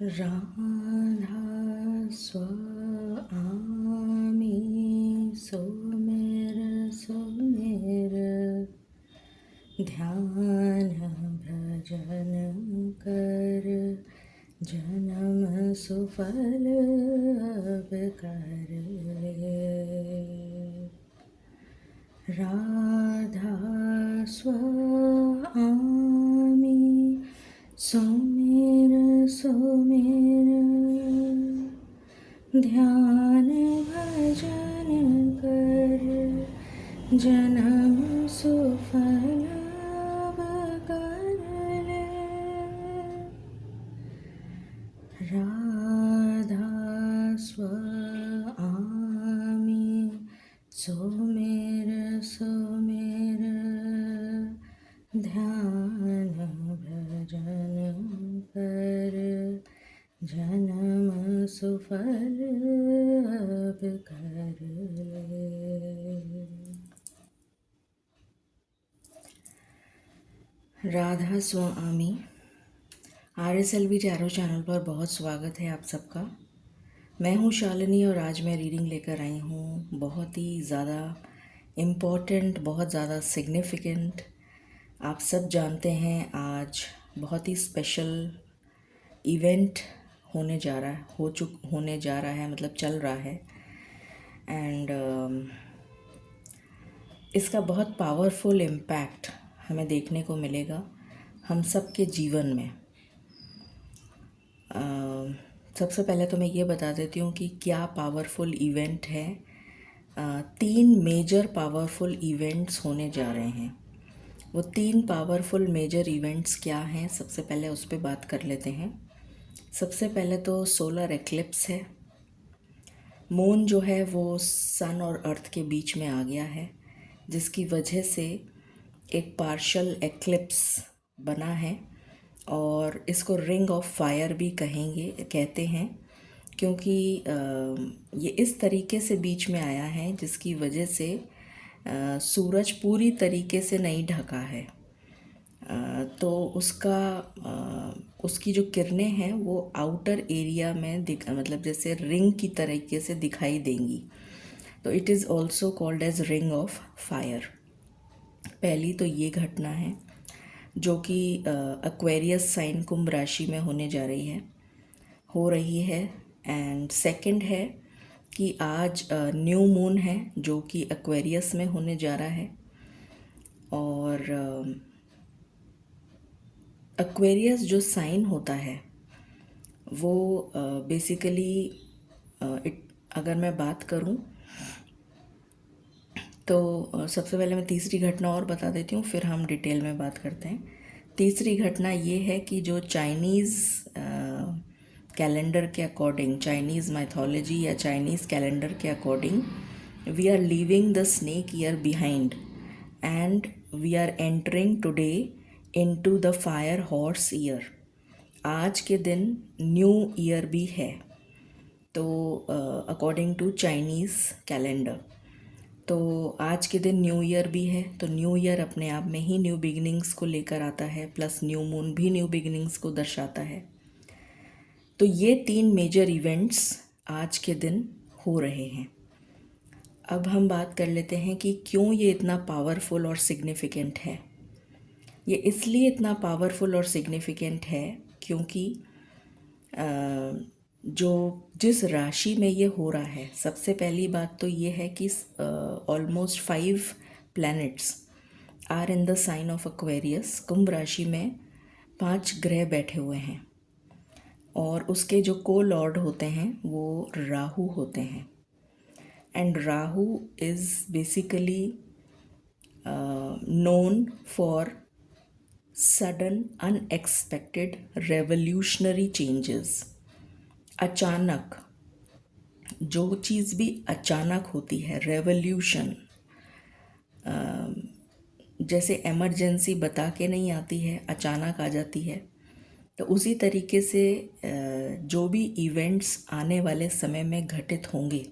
राधा स्वामी सुमेर ध्यान भजन कर जन्म सुफल अब कर ले। राधा स्वामी सुमेर ध्यान भजन कर जन्म सुफल अब कर ले। राधा स्वामी सुमेर ध्यान भजन कर जन्म सुफल अब कर ले। राधा स्वामी RSLV टैरो चैनल पर बहुत स्वागत है आप सबका। मैं हूँ शालिनी और आज मैं रीडिंग लेकर आई हूँ बहुत ही ज़्यादा इम्पॉर्टेंट, बहुत ज़्यादा सिग्निफिकेंट। आप सब जानते हैं आज बहुत ही स्पेशल इवेंट होने जा रहा है, मतलब चल रहा है। एंड इसका बहुत पावरफुल इम्पैक्ट हमें देखने को मिलेगा हम सब के जीवन में। सबसे पहले तो मैं ये बता देती हूँ कि क्या पावरफुल इवेंट है। 3 मेजर पावरफुल इवेंट्स होने जा रहे हैं। वो 3 पावरफुल मेजर इवेंट्स क्या हैं, सबसे पहले उस पर बात कर लेते हैं। सबसे पहले तो सोलर एक्लिप्स है। मून जो है वो सन और अर्थ के बीच में आ गया है, जिसकी वजह से एक पार्शल एक्लिप्स बना है और इसको रिंग ऑफ फायर भी कहते हैं, क्योंकि ये इस तरीके से बीच में आया है जिसकी वजह से सूरज पूरी तरीके से नहीं ढका है। तो उसकी जो किरणें हैं वो आउटर एरिया में मतलब जैसे रिंग की तरीके से दिखाई देंगी। तो it is also called as ring of fire. पहली तो ये घटना है जो कि एक्वेरियस साइन कुंभ राशि में हो रही है। एंड सेकंड है कि आज न्यू मून है जो कि एक्वेरियस में होने जा रहा है। और एक्वेरियस जो साइन होता है वो बेसिकली अगर मैं बात करूं तो सबसे पहले मैं तीसरी घटना और बता देती हूँ, फिर हम डिटेल में बात करते हैं। तीसरी घटना ये है कि जो चाइनीज़ कैलेंडर के अकॉर्डिंग, चाइनीज़ माइथोलॉजी या चाइनीज़ कैलेंडर के according, we are leaving the snake year behind and we are entering today into the fire horse year. आज के दिन न्यू ईयर भी है, तो अकॉर्डिंग टू चाइनीज़ कैलेंडर। तो आज के दिन न्यू ईयर भी है, तो न्यू ईयर अपने आप में ही न्यू बिगिनिंग्स को लेकर आता है, प्लस न्यू मून भी न्यू बिगिनिंग्स को दर्शाता है। तो ये 3 मेजर इवेंट्स आज के दिन हो रहे हैं। अब हम बात कर लेते हैं कि क्यों ये इतना पावरफुल और सिग्निफिकेंट है। ये इसलिए इतना पावरफुल और सिग्निफिकेंट है क्योंकि जिस राशि में ये हो रहा है, सबसे पहली बात तो ये है कि almost 5 planets are in the sign of Aquarius. कुंभ राशि में 5 ग्रह बैठे हुए हैं और उसके जो को लॉर्ड होते हैं वो राहु होते हैं। And Rahu is basically known for sudden unexpected revolutionary changes. अचानक जो चीज़ भी अचानक होती है, रेवोल्यूशन, जैसे इमरजेंसी बता के नहीं आती है, अचानक आ जाती है। तो उसी तरीके से जो भी इवेंट्स आने वाले समय में घटित होंगे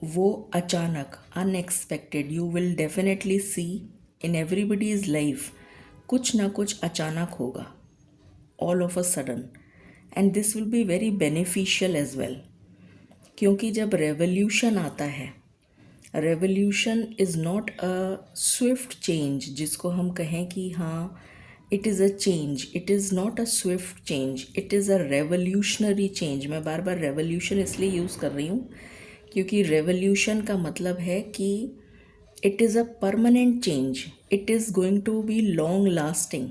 वो अचानक, unexpected, you will definitely see in everybody's life कुछ ना कुछ अचानक होगा। all of a sudden, and this will be very beneficial as well. क्योंकि जब रेवोल्यूशन आता है, revolution is not a Swift change जिसको हम कहें कि हाँ it is a change, it is not a Swift change, it is a revolutionary change. मैं बार बार रेवोल्यूशन इसलिए यूज़ कर रही हूँ क्योंकि रेवोल्यूशन का मतलब है कि it is a permanent change, it is going to be long lasting.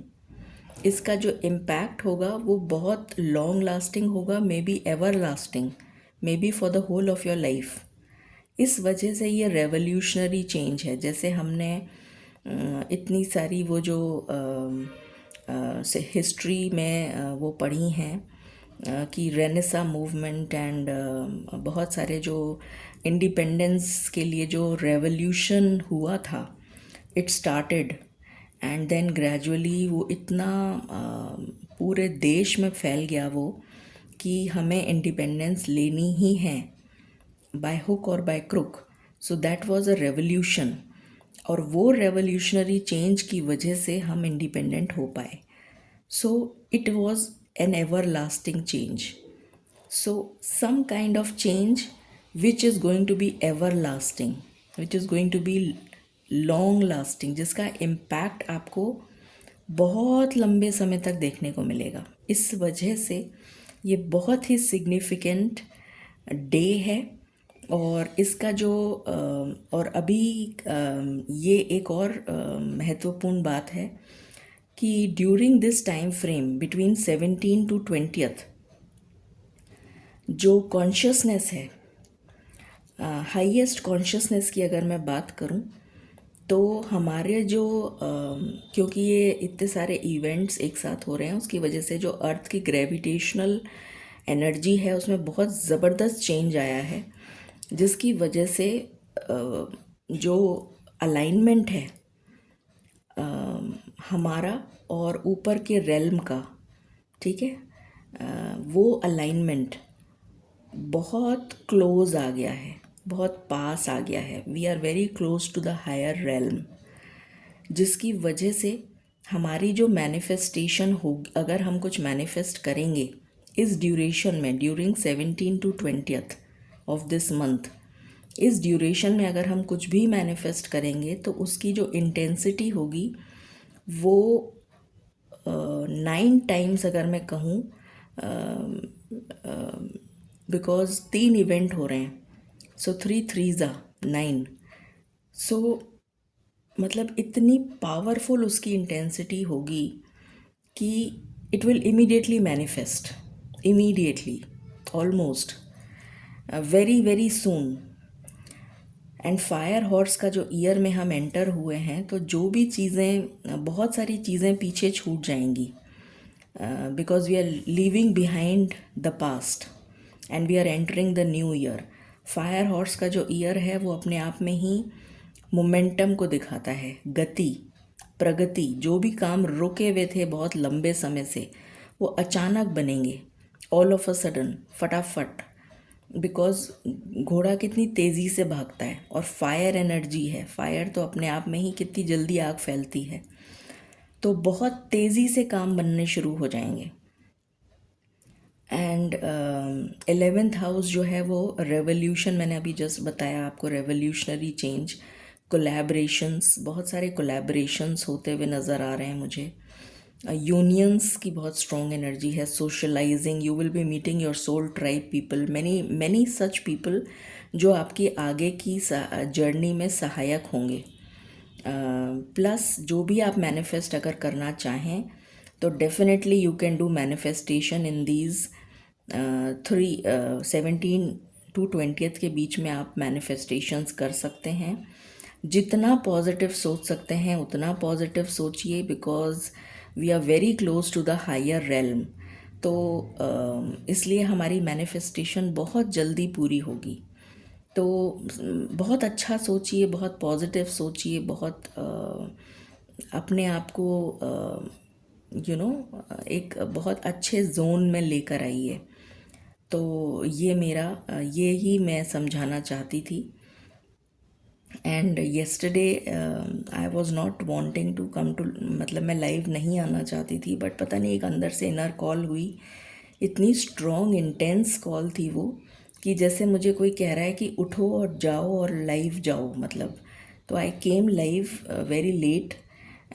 इसका जो इम्पैक्ट होगा वो बहुत लॉन्ग लास्टिंग होगा, maybe everlasting, maybe for the whole of your life. इस वजह से ये रेवोल्यूशनरी चेंज है. जैसे हमने इतनी सारी वो जो हिस्ट्री में वो पढ़ी हैं कि रेनेसा मूवमेंट एंड बहुत सारे जो इंडिपेंडेंस के लिए जो रेवोल्यूशन हुआ था, it started and then gradually वो इतना पूरे देश में फैल गया वो कि हमें इंडिपेंडेंस लेनी ही है बाय हुक और by crook. So that was a revolution, और वो रेवोल्यूशनरी चेंज की वजह से हम इंडिपेंडेंट हो पाए. So it was an everlasting change. So some kind of change which is going to be everlasting, which is going to be long lasting, जिसका impact आपको बहुत लंबे समय तक देखने को मिलेगा. इस वजह से ये बहुत ही सिग्निफिकेंट डे है. और इसका जो और अभी ये एक और महत्वपूर्ण बात है कि during this time frame between 17 to 20th जो कॉन्शियसनेस है, हाईएस्ट कॉन्शियसनेस की अगर मैं बात करूं तो हमारे जो क्योंकि ये इतने सारे इवेंट्स एक साथ हो रहे हैं, उसकी वजह से जो अर्थ की ग्रेविटेशनल एनर्जी है उसमें बहुत ज़बरदस्त चेंज आया है, जिसकी वजह से जो अलाइनमेंट है हमारा और ऊपर के रेल्म का, ठीक है, वो अलाइनमेंट बहुत क्लोज आ गया है, बहुत पास आ गया है. We are very close to the higher realm, जिसकी वजह से हमारी जो मैनिफेस्टेशन हो, अगर हम कुछ मैनिफेस्ट करेंगे इस ड्यूरेशन में, during 17 to 20th of this month, इस ड्यूरेशन में अगर हम कुछ भी मैनिफेस्ट करेंगे तो उसकी जो इंटेंसिटी होगी वो 9 टाइम्स, अगर मैं कहूँ, बिकॉज 3 इवेंट हो रहे हैं, सो 3 3 9. सो मतलब इतनी पावरफुल उसकी इंटेंसिटी होगी कि it will immediately manifest, immediately, almost, very very soon. And fire horse का जो ईयर में हम एंटर हुए हैं तो जो भी चीज़ें, बहुत सारी चीज़ें पीछे छूट जाएंगी, because we are leaving behind the past and we are entering the new year. Fire horse का जो ईयर है वो अपने आप में ही मोमेंटम को दिखाता है, गति, प्रगति. जो भी काम रुके हुए थे बहुत लंबे समय से वो अचानक बनेंगे, ऑल ऑफ अ सडन, फटाफट, बिकॉज घोड़ा कितनी तेज़ी से भागता है और फायर एनर्जी है. फायर तो अपने आप में ही कितनी जल्दी आग फैलती है, तो बहुत तेज़ी से काम बनने शुरू हो जाएंगे. एंड 11th हाउस जो है वो रेवोल्यूशन, मैंने अभी जस्ट बताया आपको, रेवोल्यूशनरी चेंज, कोलैबोरेशंस, बहुत सारे कोलैबोरेशंस होते हुए नज़र आ रहे हैं मुझे. यूनियंस की बहुत स्ट्रॉन्ग एनर्जी है. Socialising, you will be meeting your soul tribe people, many many such people जो आपकी आगे की जर्नी में सहायक होंगे. प्लस जो भी आप मैनिफेस्ट अगर करना चाहें तो definitely you can do manifestation in these 17 to 20th के बीच में आप मैनिफेस्टेशंस कर सकते हैं. जितना पॉजिटिव सोच सकते हैं उतना पॉजिटिव सोचिए, because we are very close to the higher realm. तो इसलिए हमारी मैनिफेस्टेशन बहुत जल्दी पूरी होगी. तो बहुत अच्छा सोचिए, बहुत पॉजिटिव सोचिए, बहुत अपने आप को एक बहुत अच्छे जोन में लेकर आइए. तो ये मेरा, ये ही मैं समझाना चाहती थी. And yesterday I was not wanting to come to, मतलब मैं लाइव नहीं आना चाहती थी, बट पता नहीं एक अंदर से इनर कॉल हुई। इतनी स्ट्रॉन्ग इंटेंस कॉल थी वो, कि जैसे मुझे कोई कह रहा है कि उठो और जाओ और लाइव जाओ, मतलब। तो आई केम लाइव वेरी लेट,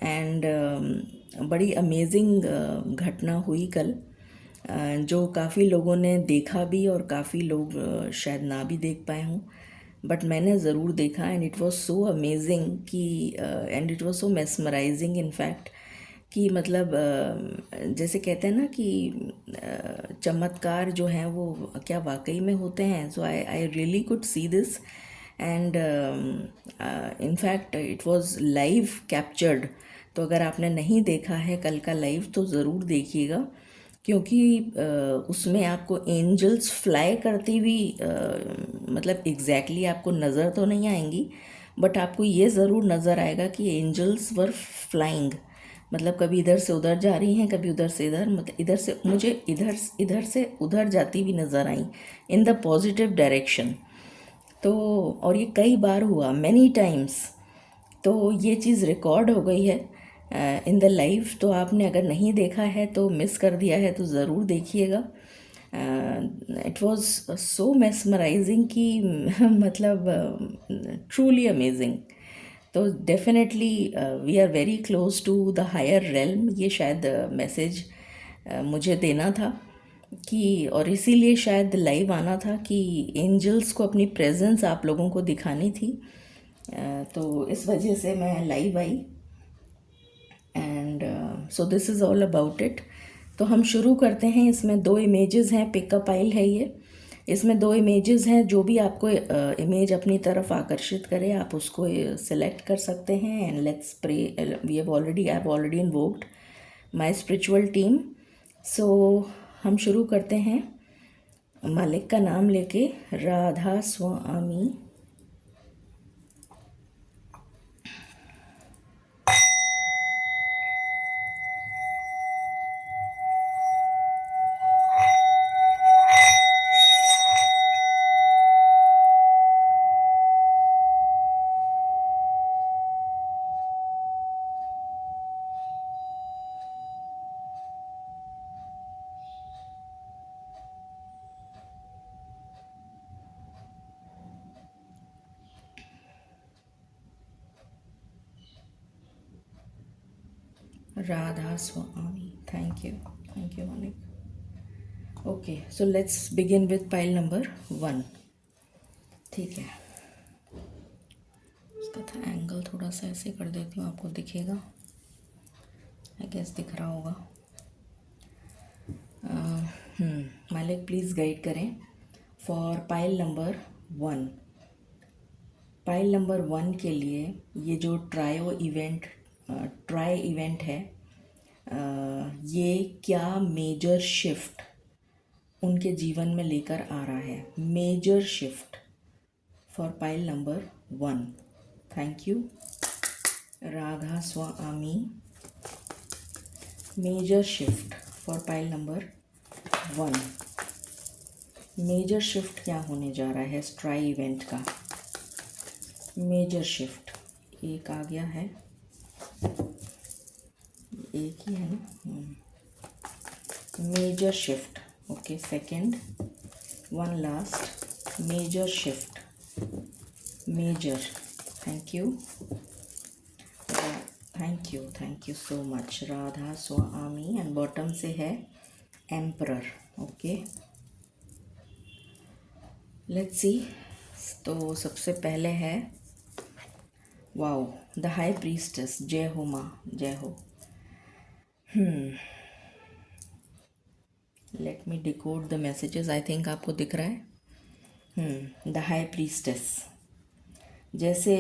एंड बड़ी अमेजिंग घटना हुई कल, जो काफ़ी लोगों ने देखा भी और काफ़ी लोग शायद ना भी देख पाए हों, बट मैंने ज़रूर देखा। And it was so amazing कि and it was so mesmerising in fact, कि मतलब जैसे कहते हैं ना कि चमत्कार जो हैं वो क्या वाकई में होते हैं। So I I really could see this, and in fact it was live captured. तो अगर आपने नहीं देखा है कल का लाइव तो ज़रूर देखिएगा, क्योंकि उसमें आपको एंजल्स फ्लाई करती हुई मतलब एग्जैक्टली आपको नज़र तो नहीं आएंगी, बट आपको ये ज़रूर नज़र आएगा कि एंजल्स वर फ्लाइंग, मतलब कभी इधर से उधर जा रही हैं, कभी उधर से इधर, मतलब इधर से मुझे इधर से उधर जाती भी नज़र आई, इन द पॉजिटिव डायरेक्शन। तो और ये कई बार हुआ, मैनी टाइम्स। तो ये चीज़ रिकॉर्ड हो गई है इन द लाइव। तो आपने अगर नहीं देखा है तो मिस कर दिया है, तो ज़रूर देखिएगा। इट वाज सो मेस्मराइजिंग कि मतलब ट्रूली अमेजिंग। तो definitely we are very close to the higher realm, ये शायद मैसेज मुझे देना था कि, और इसीलिए शायद लाइव आना था कि एंजल्स को अपनी प्रेजेंस आप लोगों को दिखानी थी। तो इस वजह से मैं live I, and so this is all about it. तो हम शुरू करते हैं। इसमें दो इमेजेस हैं, पिकअप आइल है ये। इसमें दो इमेजेस हैं, जो भी आपको इमेज अपनी तरफ आकर्षित करे आप उसको सिलेक्ट कर सकते हैं। And let's pray, we have already, I have already invoked my spiritual team. So हम शुरू करते हैं मालिक का नाम लेके। राधा स्वामी। राधा स्वामी, थैंक यू मालिक। Okay, so let's begin with pile number 1। ठीक है, इसका था एंगल थोड़ा सा ऐसे कर देती हूँ, आपको दिखेगा, आई गेस दिख रहा होगा। मालिक प्लीज़ गाइड करें for pile number 1। Pile number 1 के लिए ये जो ट्राई इवेंट है, ये क्या मेजर शिफ्ट उनके जीवन में लेकर आ रहा है। Major shift for pile number 1। Thank you Radha Swami. Major shift for pile number 1। Major shift क्या होने जा रहा है इस ट्राई इवेंट का। मेजर शिफ्ट एक आ गया है, एक ही है ना। Major shift, okay. Second one last, major shift, major. Thank you, thank you so much Radha Swami. And bottom से है एम्परर, ओके। Let's see. तो सबसे पहले है, वाओ, द हाई प्रीस्टेस। जय हो माँ, जय हो। Let me decode the messages. I think आपको दिख रहा है। द हाई प्रीस्टेस, जैसे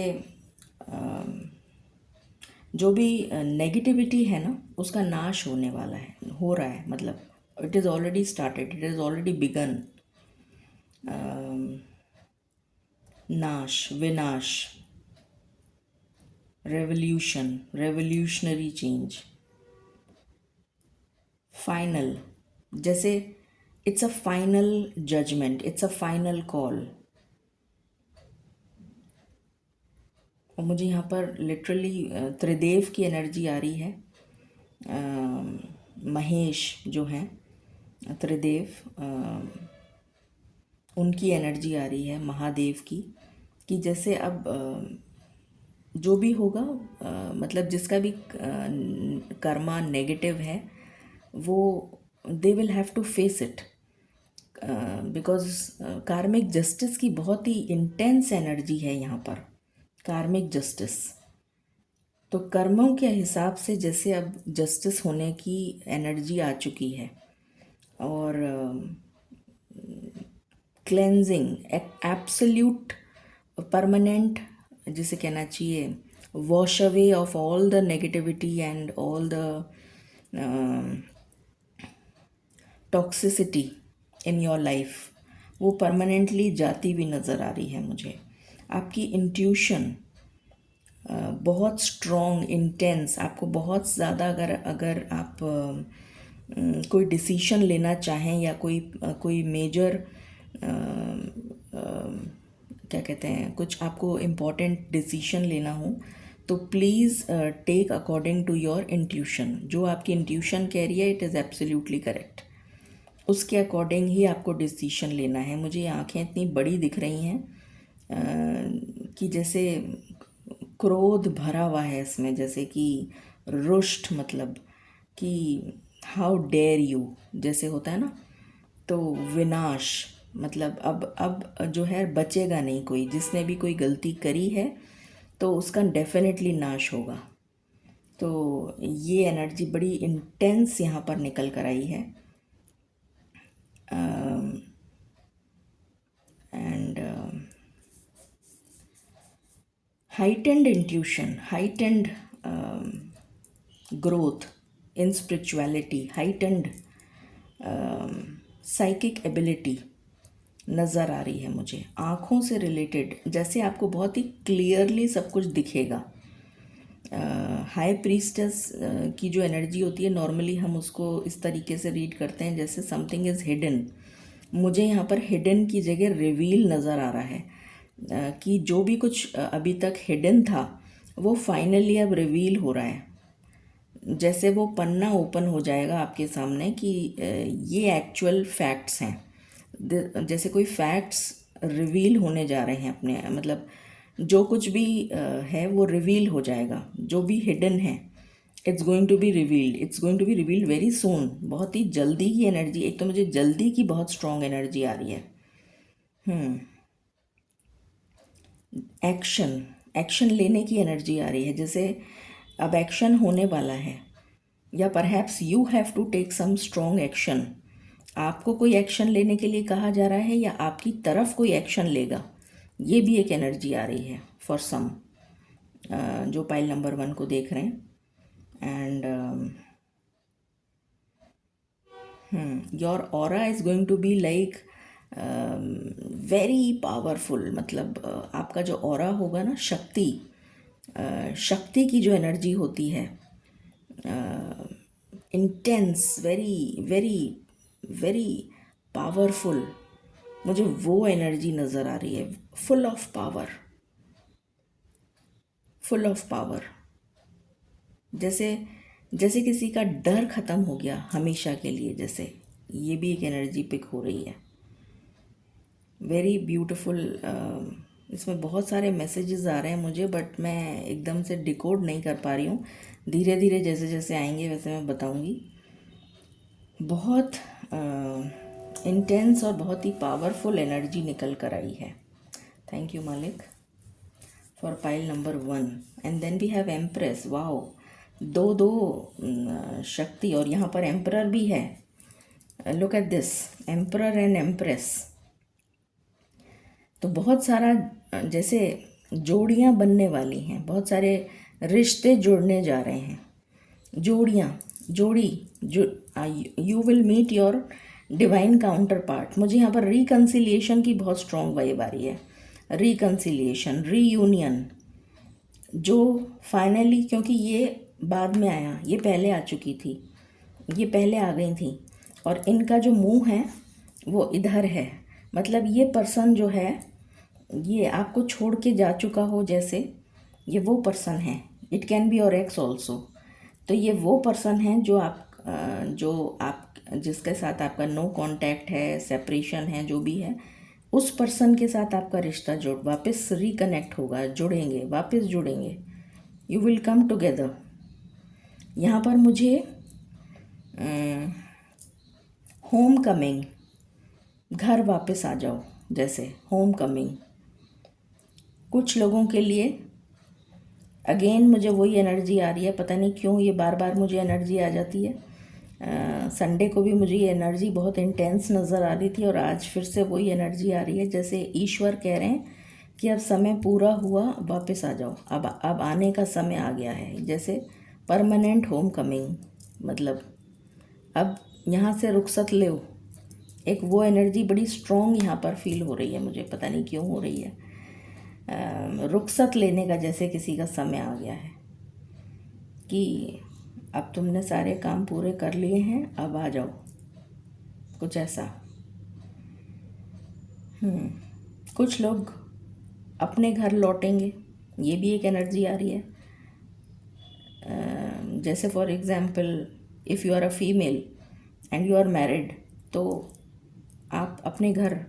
जो भी नेगेटिविटी है ना, उसका नाश होने वाला है, हो रहा है, मतलब it is already started, it is already began. नाश, विनाश, रेवोल्यूशन, रेवोल्यूशनरी चेंज, फाइनल। जैसे it's a final judgement, it's a final call. और मुझे यहाँ पर लिटरली त्रिदेव की एनर्जी आ रही है। महेश जो हैं त्रिदेव, उनकी एनर्जी आ रही है, महादेव की, कि जैसे अब जो भी होगा, मतलब जिसका भी कर्मा नेगेटिव है वो they will have to face it, because karmic justice की बहुत ही इंटेंस एनर्जी है यहाँ पर। कार्मिक जस्टिस तो कर्मों के हिसाब से जैसे अब जस्टिस होने की एनर्जी आ चुकी है, और क्लेंजिंग, एब्सोल्यूट परमानेंट जिसे कहना चाहिए, wash away of all the negativity and all the toxicity in your life, वो परमानेंटली जाती हुई नज़र आ रही है मुझे। आपकी इंट्यूशन बहुत स्ट्रॉन्ग, इंटेंस, आपको बहुत ज़्यादा अगर आप कोई डिसीशन लेना चाहें या कोई मेजर क्या कहते हैं, कुछ आपको इम्पॉर्टेंट डिसीशन लेना हो तो please take according to your intuition. जो आपकी इंट्यूशन कह रही है इट इज़ एब्सोल्युटली करेक्ट, उसके अकॉर्डिंग ही आपको डिसीशन लेना है। मुझे ये आँखें इतनी बड़ी दिख रही हैं कि जैसे क्रोध भरा हुआ है इसमें, जैसे कि रुष्ट, मतलब कि हाउ डेयर यू जैसे होता है ना, तो विनाश, मतलब अब जो है बचेगा नहीं कोई, जिसने भी कोई गलती करी है तो उसका डेफिनेटली नाश होगा। तो ये एनर्जी बड़ी इंटेंस यहाँ पर निकल कर आई है। And heightened intuition, heightened growth in spirituality, heightened psychic ability नज़र आ रही है मुझे। आँखों से रिलेटेड जैसे आपको बहुत ही क्लियरली सब कुछ दिखेगा। हाई प्रीस्टेस की जो एनर्जी होती है, नॉर्मली हम उसको इस तरीके से रीड करते हैं जैसे समथिंग इज़ हिडन। मुझे यहाँ पर हिडन की जगह रिवील नज़र आ रहा है, कि जो भी कुछ अभी तक हिडन था वो फाइनली अब रिवील हो रहा है। जैसे वो पन्ना ओपन हो जाएगा आपके सामने कि ये एक्चुअल फैक्ट्स हैं, जैसे कोई फैक्ट्स रिवील होने जा रहे हैं अपने, मतलब जो कुछ भी है वो रिवील हो जाएगा। जो भी हिडन है it's going to be revealed, it's going to be revealed very soon. बहुत ही जल्दी की एनर्जी, एक तो मुझे जल्दी की बहुत स्ट्रॉन्ग एनर्जी आ रही है। एक्शन लेने की एनर्जी आ रही है, जैसे अब एक्शन होने वाला है, या perhaps you have to take some strong action. आपको कोई एक्शन लेने के लिए कहा जा रहा है या आपकी तरफ कोई एक्शन लेगा, ये भी एक एनर्जी आ रही है फॉर सम जो पाइल नंबर 1 को देख रहे हैं। And your aura is going to be like very powerful, मतलब आपका जो ऑरा होगा ना, शक्ति की जो एनर्जी होती है, intense, very very very powerful, मुझे वो एनर्जी नज़र आ रही है। Full of power, full of power, जैसे किसी का डर ख़त्म हो गया हमेशा के लिए, जैसे ये भी एक एनर्जी पिक हो रही है। Very beautiful. इसमें बहुत सारे मैसेजेस आ रहे हैं मुझे, बट मैं एकदम से डिकोड नहीं कर पा रही हूँ। धीरे धीरे जैसे जैसे आएंगे वैसे मैं बताऊँगी। बहुत इंटेंस और बहुत ही पावरफुल एनर्जी निकल कर आई है। थैंक यू मालिक for pile number 1। And then we have empress. Wow, दो शक्ति, और यहाँ पर एम्परर भी है। Look at this, emperor and empress. तो बहुत सारा जैसे जोड़ियाँ बनने वाली हैं, बहुत सारे रिश्ते जुड़ने जा रहे हैं। You will meet your divine counterpart. मुझे यहाँ पर रिकन्सिलिएशन की बहुत स्ट्रॉन्ग वाइब आ रही है। रिकन्सिलिएशन, रीयूनियन, जो फाइनली, क्योंकि ये बाद में आया, ये पहले आ चुकी थी, ये पहले आ गई थी, और इनका जो मुंह है वो इधर है। मतलब ये पर्सन जो है ये आपको छोड़ के जा चुका हो, जैसे ये वो पर्सन है, it can be your x also. तो ये वो पर्सन है जो आप जिसके साथ आपका नो कांटेक्ट है, सेपरेशन है, जो भी है, उस पर्सन के साथ आपका रिश्ता वापस रिकनेक्ट होगा, जुड़ेंगे, वापस जुड़ेंगे, यू विल कम टुगेदर। यहाँ पर मुझे होम कमिंग, घर वापस आ जाओ, जैसे होम कमिंग, कुछ लोगों के लिए अगेन मुझे वही एनर्जी आ रही है, पता नहीं क्यों ये बार बार मुझे एनर्जी आ जाती है। संडे को भी मुझे ये एनर्जी बहुत इंटेंस नज़र आ रही थी और आज फिर से वही एनर्जी आ रही है, जैसे ईश्वर कह रहे हैं कि अब समय पूरा हुआ, वापस आ जाओ, अब आने का समय आ गया है, जैसे परमानेंट होम कमिंग, मतलब अब यहाँ से रुखसत लो। एक वो एनर्जी बड़ी स्ट्रॉन्ग यहाँ पर फील हो रही है मुझे, पता नहीं क्यों हो रही है। रुखसत लेने का जैसे किसी का समय आ गया है कि अब तुमने सारे काम पूरे कर लिए हैं, अब आ जाओ, कुछ ऐसा। कुछ लोग अपने घर लौटेंगे, ये भी एक एनर्जी आ रही है। जैसे for example if you are a female and you are married, तो आप अपने घर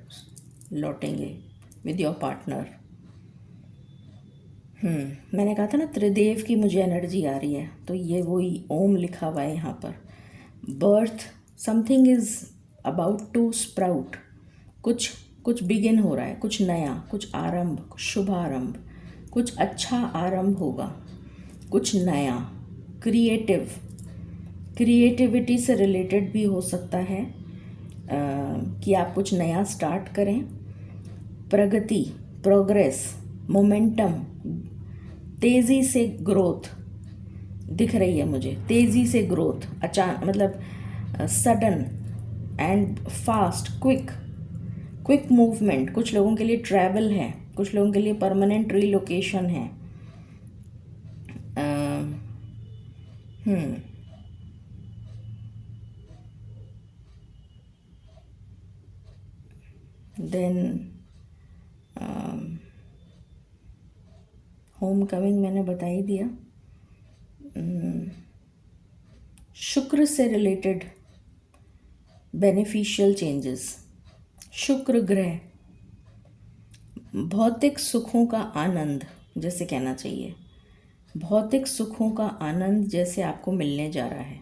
लौटेंगे विद योर पार्टनर। मैंने कहा था ना त्रिदेव की मुझे एनर्जी आ रही है, तो ये वही ओम लिखा हुआ है यहाँ पर। Birth, something is about to sprout, कुछ कुछ बिगिन हो रहा है, कुछ नया, कुछ आरंभ, कुछ शुभारंभ, कुछ अच्छा आरंभ होगा, कुछ नया, क्रिएटिविटी से रिलेटेड भी हो सकता है, कि आप कुछ नया स्टार्ट करें। प्रगति, प्रोग्रेस, मोमेंटम, तेज़ी से ग्रोथ दिख रही है मुझे, तेज़ी से ग्रोथ, मतलब sudden and fast, quick movement. कुछ लोगों के लिए ट्रैवल है, कुछ लोगों के लिए परमानेंट रिलोकेशन है। देन होम कमिंग मैंने बता ही दिया। शुक्र से रिलेटेड बेनिफिशियल चेंजेस, शुक्र ग्रह, भौतिक सुखों का आनंद, जैसे कहना चाहिए, भौतिक सुखों का आनंद जैसे आपको मिलने जा रहा है,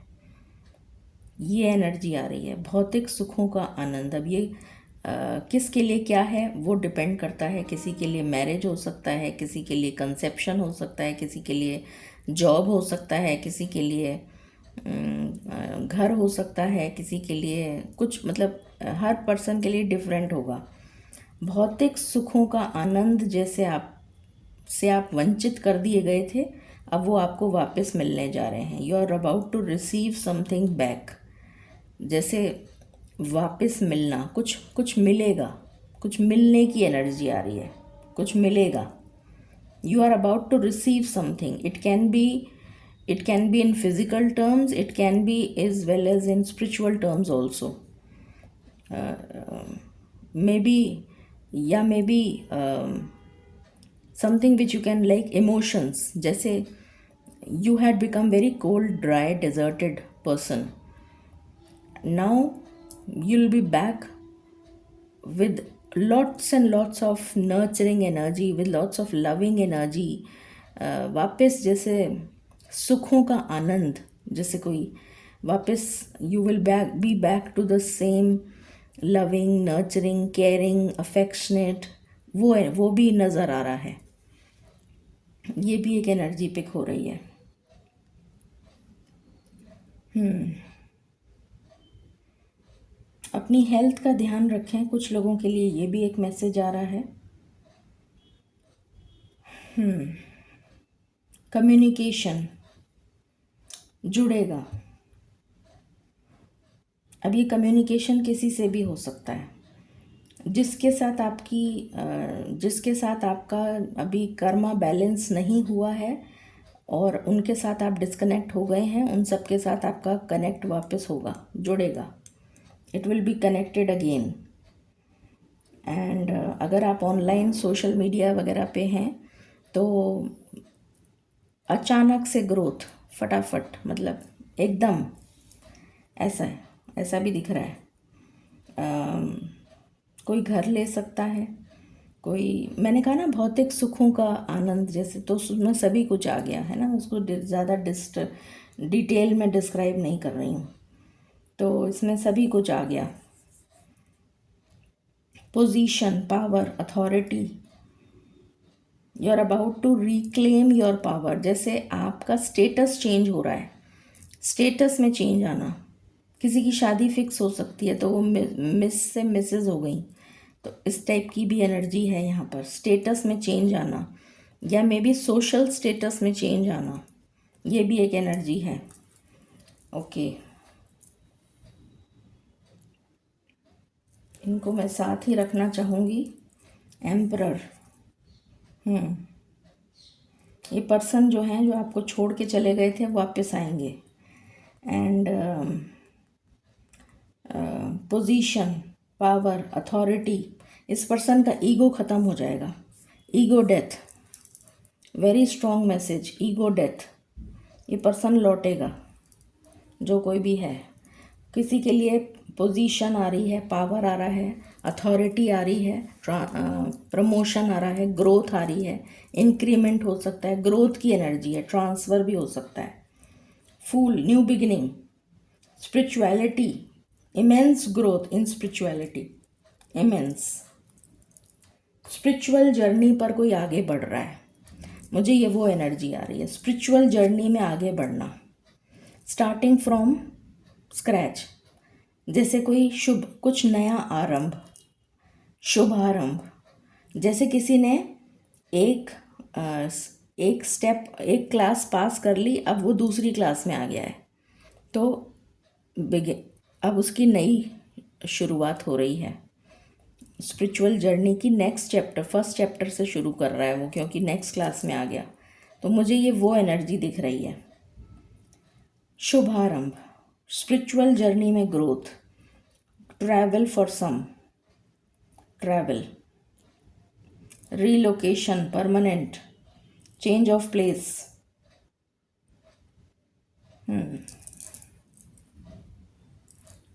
ये एनर्जी आ रही है, भौतिक सुखों का आनंद। अब ये किसके लिए क्या है वो डिपेंड करता है, किसी के लिए मैरिज हो सकता है, किसी के लिए कंसेप्शन हो सकता है, किसी के लिए जॉब हो सकता है, किसी के लिए घर हो सकता है, किसी के लिए कुछ, मतलब हर पर्सन के लिए डिफरेंट होगा। भौतिक सुखों का आनंद जैसे आप वंचित कर दिए गए थे, अब वो आपको वापस मिलने जा रहे हैं। You are about to receive something back, जैसे वापस मिलना, कुछ मिलेगा, कुछ मिलने की एनर्जी आ रही है, कुछ मिलेगा। You are about to receive something, it can be in physical terms, it can be as well as in spiritual terms also, maybe something which you can like emotions, जैसे you had become very cold, dry, deserted person, now you'll be back with lots and lots of nurturing energy, with lots of loving energy, वापस जैसे सुखों का आनंद, जैसे कोई वापस you will be back to the same loving, nurturing, caring, affectionate, वो भी नज़र आ रहा है। ये भी एक एनर्जी पिक हो रही है। अपनी हेल्थ का ध्यान रखें, कुछ लोगों के लिए ये भी एक मैसेज आ रहा है। कम्युनिकेशन जुड़ेगा। अब ये कम्युनिकेशन किसी से भी हो सकता है, जिसके साथ आपका अभी कर्मा बैलेंस नहीं हुआ है और उनके साथ आप डिस्कनेक्ट हो गए हैं, उन सब के साथ आपका कनेक्ट वापस होगा, जुड़ेगा। It will be connected again. And अगर आप ऑनलाइन सोशल मीडिया वगैरह पे हैं तो अचानक से ग्रोथ, फटाफट, मतलब एकदम, ऐसा है, ऐसा भी दिख रहा है। कोई घर ले सकता है, कोई, मैंने कहा ना भौतिक सुखों का आनंद जैसे, तो उसमें सभी कुछ आ गया है ना, उसको ज़्यादा डिटेल में डिस्क्राइब नहीं कर रही हूँ, तो इसमें सभी कुछ आ गया। Position, power, authority, you are about to reclaim your power, जैसे आपका स्टेटस चेंज हो रहा है, स्टेटस में चेंज आना। किसी की शादी फिक्स हो सकती है तो वो मिस से मिसेज हो गई, तो इस टाइप की भी एनर्जी है यहाँ पर। स्टेटस में चेंज आना, या मे बी सोशल स्टेटस में चेंज आना, ये भी एक एनर्जी है। ओके, इनको मैं साथ ही रखना चाहूँगी। एम्परर, ये पर्सन जो हैं, जो आपको छोड़ के चले गए थे, वापस आएंगे। एंड पोजीशन, पावर, अथॉरिटी, इस पर्सन का ईगो ख़त्म हो जाएगा। Ego death, very strong message, ego death. ये पर्सन लौटेगा, जो कोई भी है। किसी के लिए पोजीशन आ रही है, पावर आ रहा है, अथॉरिटी आ रही है, प्रमोशन आ रहा है, ग्रोथ आ रही है, इंक्रीमेंट हो सकता है, ग्रोथ की एनर्जी है, ट्रांसफ़र भी हो सकता है। Fool, new beginning, spirituality, immense growth in spirituality, immense spiritual journey पर कोई आगे बढ़ रहा है, मुझे ये वो एनर्जी आ रही है। स्पिरिचुअल जर्नी में आगे बढ़ना, स्टार्टिंग फ्रॉम स्क्रैच, जैसे कोई शुभ, कुछ नया आरंभ, शुभ आरंभ। जैसे किसी ने एक एक स्टेप, एक क्लास पास कर ली, अब वो दूसरी क्लास में आ गया है, तो अब उसकी नई शुरुआत हो रही है। स्पिरिचुअल जर्नी की नेक्स्ट चैप्टर, फर्स्ट चैप्टर से शुरू कर रहा है वो, क्योंकि नेक्स्ट क्लास में आ गया। तो मुझे ये वो एनर्जी दिख रही है। शुभारंभ, स्पिरिचुअल जर्नी में growth, travel for some, travel, relocation, permanent, change of place.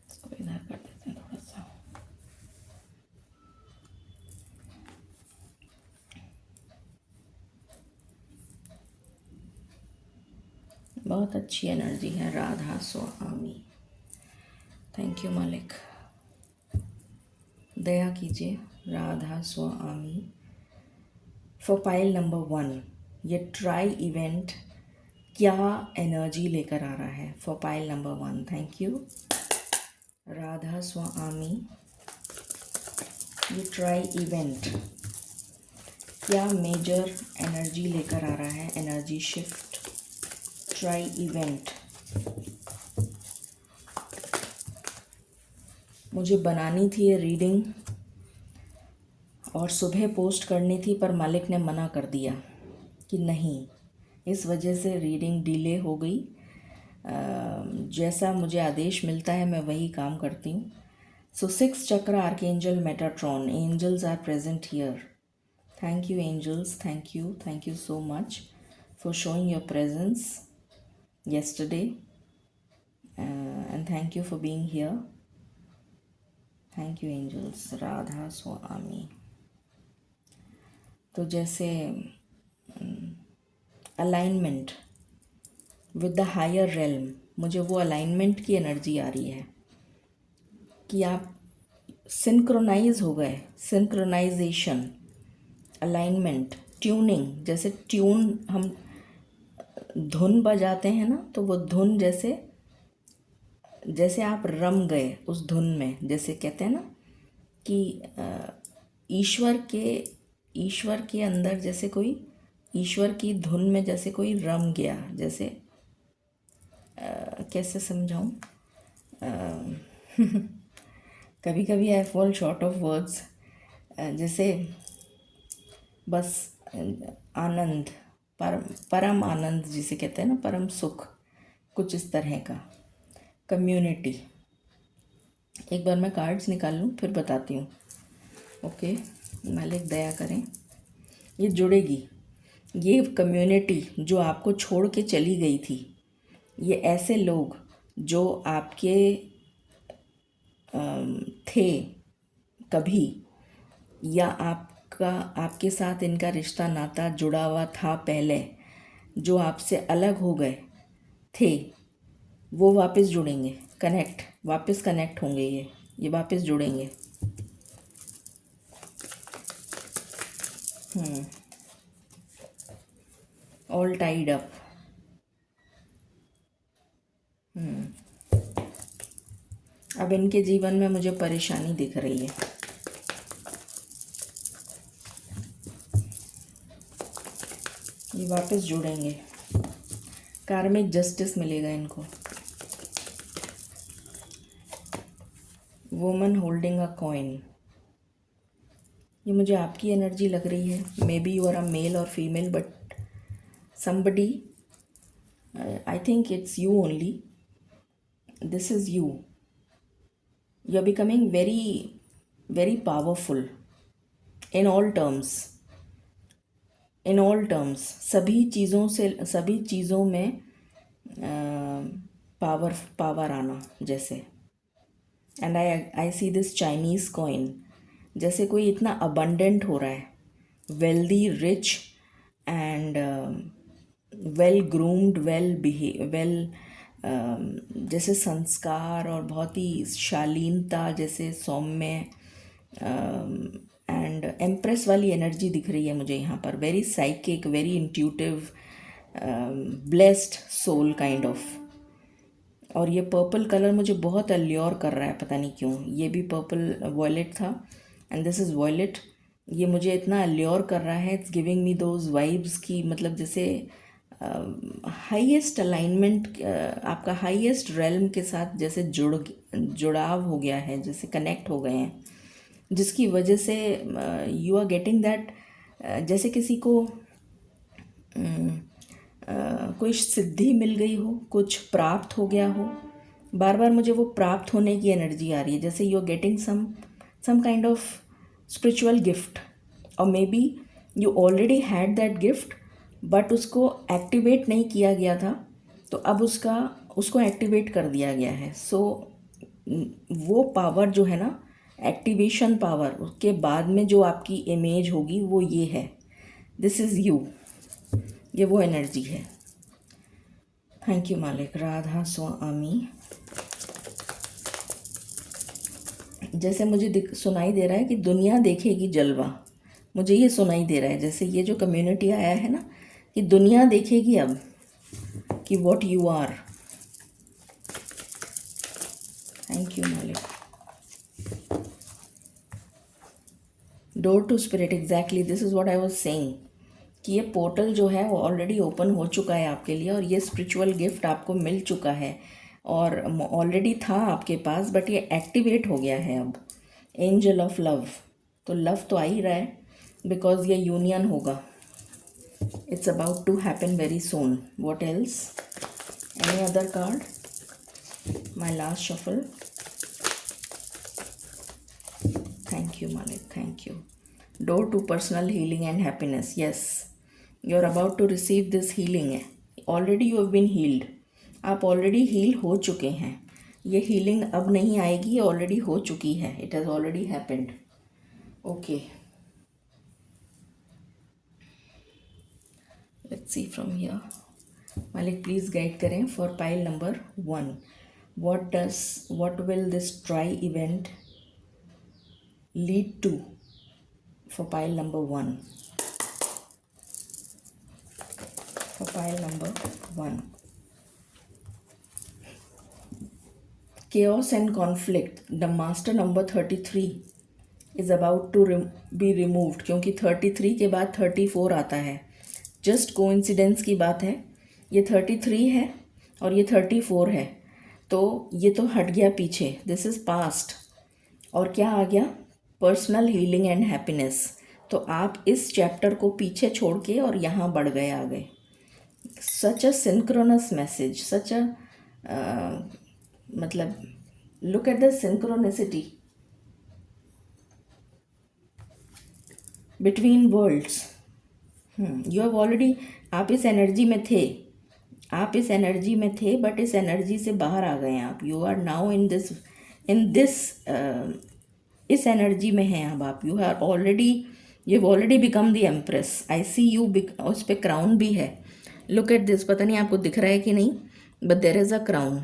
इसको इधर कर देते हैं थोड़ा सा। बहुत अच्छी एनर्जी है। राधा स्वामी, थैंक यू मालिक, दया कीजिए। Radha Swami for pile number 1, ये ट्राई इवेंट क्या एनर्जी लेकर आ रहा है for pile number 1। Thank you Radha Swami. ये ट्राई इवेंट क्या मेजर एनर्जी लेकर आ रहा है, एनर्जी शिफ्ट, ट्राई इवेंट। मुझे बनानी थी ये रीडिंग और सुबह पोस्ट करनी थी, पर मालिक ने मना कर दिया कि नहीं, इस वजह से रीडिंग डिले हो गई। जैसा मुझे आदेश मिलता है मैं वही काम करती हूँ। So 6 chakra archangel Metatron, angels are present here. Thank you angels, thank you so much for showing your presence yesterday, and thank you for being here. Thank you angels. Radha Swami. तो जैसे alignment with the higher realm, मुझे वो alignment की energy आ रही है कि आप सिंक्रोनाइज हो गए, सिंक्रोनाइजेशन, अलाइनमेंट, ट्यूनिंग। जैसे ट्यून हम धुन बजाते हैं ना, तो वो धुन जैसे आप रम गए उस धुन में, जैसे कहते हैं ना कि ईश्वर के अंदर जैसे कोई, ईश्वर की धुन में जैसे कोई रम गया, जैसे कैसे समझाऊं, कभी कभी I fall short of words. जैसे बस आनंद, परम आनंद जिसे कहते हैं ना, परम सुख, कुछ इस तरह का। कम्युनिटी, एक बार मैं कार्ड्स निकाल लूँ फिर बताती हूँ। ओके, मालिक दया करें, ये जुड़ेगी। ये कम्युनिटी जो आपको छोड़ के चली गई थी, ये ऐसे लोग जो आपके थे कभी, या आपके साथ इनका रिश्ता नाता जुड़ा हुआ था पहले, जो आपसे अलग हो गए थे, वो वापस जुड़ेंगे, वापस कनेक्ट होंगे, ये वापस जुड़ेंगे। All tied up. अब इनके जीवन में मुझे परेशानी दिख रही है। ये वापस जुड़ेंगे, कार्मिक जस्टिस मिलेगा इनको। वुमन होल्डिंग अ कॉइन, ये मुझे आपकी एनर्जी लग रही है। Maybe you are a male और female, but somebody, I think it's you only, this is you are becoming very very powerful in all terms, सभी चीज़ों में पावर आना जैसे। And I see this Chinese coin, जैसे कोई इतना abundant हो रहा है, wealthy, rich and well groomed, well जैसे संस्कार और बहुत ही शालीनता, जैसे सौम्य एंड एम्प्रेस वाली एनर्जी दिख रही है मुझे यहाँ पर। Very psychic, very intuitive, blessed soul kind of. और ये पर्पल कलर मुझे बहुत अल्योर कर रहा है, पता नहीं क्यों। ये भी पर्पल वॉयलेट था एंड दिस इज़ वॉयलेट। ये मुझे इतना अल्योर कर रहा है, it's giving me those vibes की, मतलब जैसे हाईएस्ट अलाइनमेंट, आपका हाईएस्ट रेल्म के साथ जैसे जुड़ाव हो गया है, जैसे कनेक्ट हो गए हैं, जिसकी वजह से यू आर गेटिंग दैट, जैसे किसी को कोई सिद्धि मिल गई हो, कुछ प्राप्त हो गया हो। बार बार मुझे वो प्राप्त होने की एनर्जी आ रही है, जैसे you are getting some kind of spiritual gift, और maybe you already had that gift, but उसको एक्टिवेट नहीं किया गया था, तो अब उसको एक्टिवेट कर दिया गया है। सो वो पावर जो है ना, एक्टिवेशन पावर, उसके बाद में जो आपकी इमेज होगी वो ये है, दिस इज़ यू, ये वो एनर्जी है। थैंक यू मालिक। राधा स्वामी। जैसे मुझे सुनाई दे रहा है कि दुनिया देखेगी जलवा, मुझे ये सुनाई दे रहा है, जैसे ये जो कम्युनिटी आया है ना, कि दुनिया देखेगी अब कि what you are. Thank you मालिक। Door to spirit, exactly this is what I was saying, कि ये पोर्टल जो है वो ऑलरेडी ओपन हो चुका है आपके लिए, और ये स्पिरिचुअल गिफ्ट आपको मिल चुका है, और ऑलरेडी था आपके पास, बट ये एक्टिवेट हो गया है अब। एंजल ऑफ लव, तो लव तो आ ही रहा है, बिकॉज ये यूनियन होगा। It's about to happen very soon. What else? Any other card? My last shuffle. Thank you मालिक, thank you. Door to personal healing and happiness, yes, you are about to receive this healing है। Already you have been healed, आप already heal हो चुके हैं। ये healing अब नहीं आएगी, ऑलरेडी हो चुकी है, it has already happened. Okay, let's see from here. मालिक प्लीज़ गाइड करें for pile number 1। what will this try event lead to for pile number 1? For pile number 1, chaos and conflict, the master number 33 is about to be removed, क्योंकि 33 के बाद 34 आता है। Just coincidence की बात है, ये 33 है और ये 34 है, तो ये तो हट गया पीछे, दिस इज़ पास्ट। और क्या आ गया? Personal healing and happiness. तो आप इस चैप्टर को पीछे छोड़ के और यहाँ बढ़ गए, आ गए। सच अ सिंक्रोनस मैसेज, सच अ मतलब look at the synchronicity between worlds. You have already, आप इस एनर्जी में थे, आप इस एनर्जी में थे, बट इस एनर्जी से बाहर आ गए आप. You are now in this इस एनर्जी में हैं अब आप. You have already become the empress. I see you. उस पर क्राउन भी है. Look at this. पता नहीं आपको दिख रहा है कि नहीं, but there is a crown.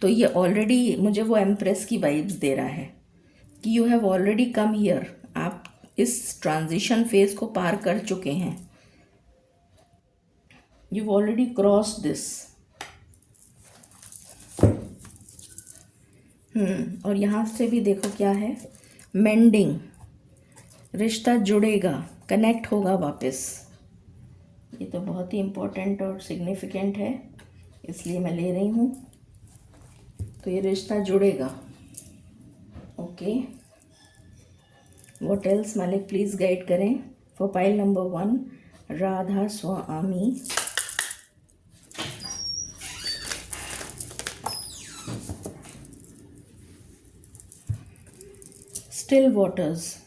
तो ये ऑलरेडी मुझे वो एम्प्रेस की वाइब्स दे रहा है कि you have already come here. आप इस ट्रांजिशन फेज को पार कर चुके हैं. You already cross this. और यहाँ से भी देखो क्या है, मेंडिंग. रिश्ता जुड़ेगा, कनेक्ट होगा वापस. ये तो बहुत ही इम्पोर्टेंट और सिग्निफिकेंट है, इसलिए मैं ले रही हूँ. तो ये रिश्ता जुड़ेगा. ओके, व्हाट एल्स मालिक प्लीज़ गाइड करें for pile number 1, Radha Swami. Still waters.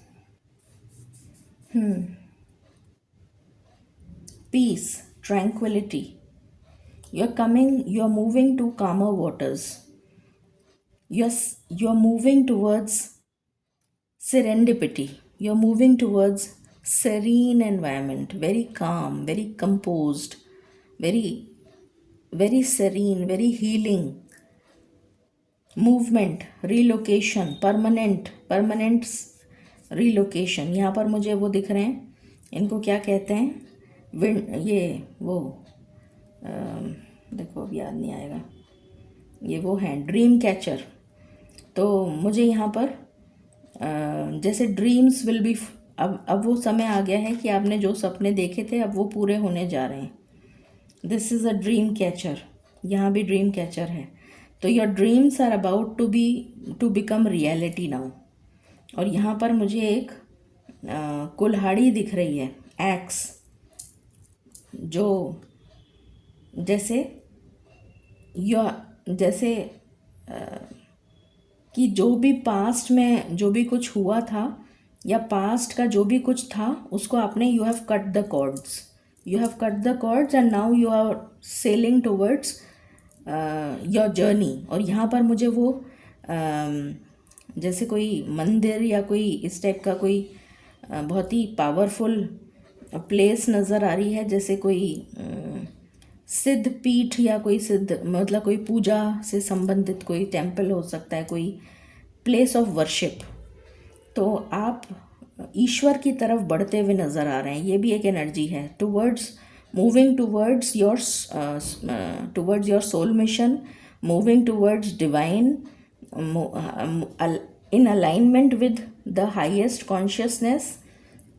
Peace, tranquility. You are moving to calmer waters. You're moving towards serendipity. You're moving towards serene environment, very calm, very composed, very, very serene, very healing. Movement, relocation, permanent relocation. यहाँ पर मुझे वो दिख रहे हैं, इनको क्या कहते हैं, विंड, ये वो देखो अब याद नहीं आएगा, ये वो हैं ड्रीम कैचर. तो मुझे यहाँ पर जैसे ड्रीम्स विल बी, अब वो समय आ गया है कि आपने जो सपने देखे थे अब वो पूरे होने जा रहे हैं. This is a dream catcher. यहाँ भी ड्रीम कैचर है. तो your dreams are about to become reality now. और यहाँ पर मुझे एक कुल्हाड़ी दिख रही है, एक्स, जो जैसे कि जो भी पास्ट में जो भी कुछ हुआ था या पास्ट का जो भी कुछ था उसको आपने, you have cut the cords and now you are sailing towards your journey. और यहाँ पर मुझे वो जैसे कोई मंदिर या कोई इस टाइप का कोई बहुत ही पावरफुल प्लेस नज़र आ रही है, जैसे कोई सिद्ध पीठ या कोई सिद्ध, मतलब कोई पूजा से संबंधित कोई टेम्पल हो सकता है, कोई प्लेस ऑफ वर्शिप. तो आप ईश्वर की तरफ बढ़ते हुए नज़र आ रहे हैं. ये भी एक एनर्जी है, moving towards your soul mission, moving towards divine, in alignment with the highest consciousness.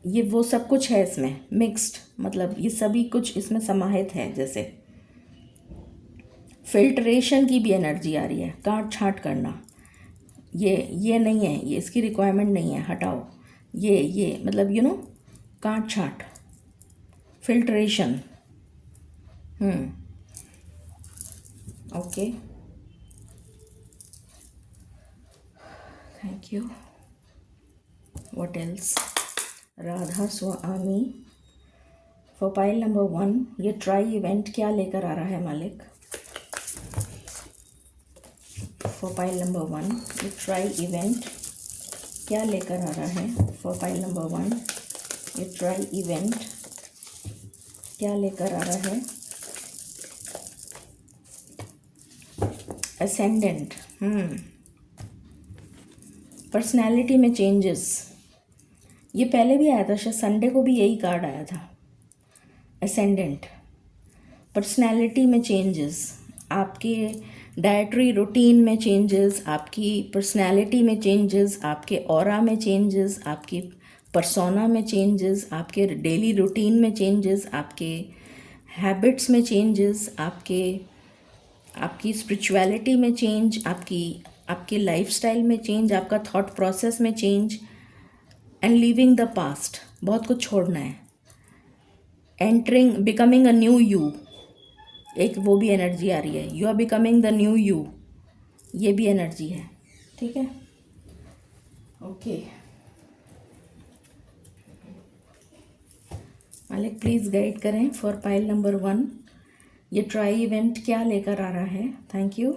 ये वो सब कुछ है इसमें मिक्स्ड, मतलब ये सभी कुछ इसमें समाहित है. जैसे फिल्ट्रेशन की भी एनर्जी आ रही है, काट छाँट करना. ये नहीं है, ये इसकी रिक्वायरमेंट नहीं है, हटाओ. ये मतलब काट छाँट, filtration. Okay, thank you. What else, Radha Swami for pile number 1. ये ट्राई इवेंट क्या लेकर आ रहा है मालिक फॉर पाइल नंबर 1? ये ट्राई इवेंट क्या लेकर आ रहा है फॉर पाइल नंबर 1? ये ट्राई इवेंट क्या लेकर आ रहा है? असेंडेंट. पर्सनैलिटी में चेंजेस. ये पहले भी आया था, शायद संडे को भी यही कार्ड आया था. असेंडेंट, पर्सनैलिटी में चेंजेस, आपके डाइटरी रूटीन में चेंजेस, आपकी पर्सनैलिटी में चेंजेस, आपके ऑरा में चेंजेस, आपकी पर्सोना में चेंजेस, आपके डेली रूटीन में चेंजेस, आपके हैबिट्स में चेंजेस, आपकी स्पिरिचुअलिटी में चेंज, आपकी लाइफस्टाइल में चेंज, आपका थॉट प्रोसेस में change. And living the past, बहुत कुछ छोड़ना है. बिकमिंग अ न्यू यू, एक वो भी एनर्जी आ रही है. You are becoming the new you, ये भी एनर्जी है. ठीक है, ओके. मालिक प्लीज़ गाइड करें फॉर पाइल नंबर 1, ये ट्राई इवेंट क्या लेकर आ रहा है। Thank you.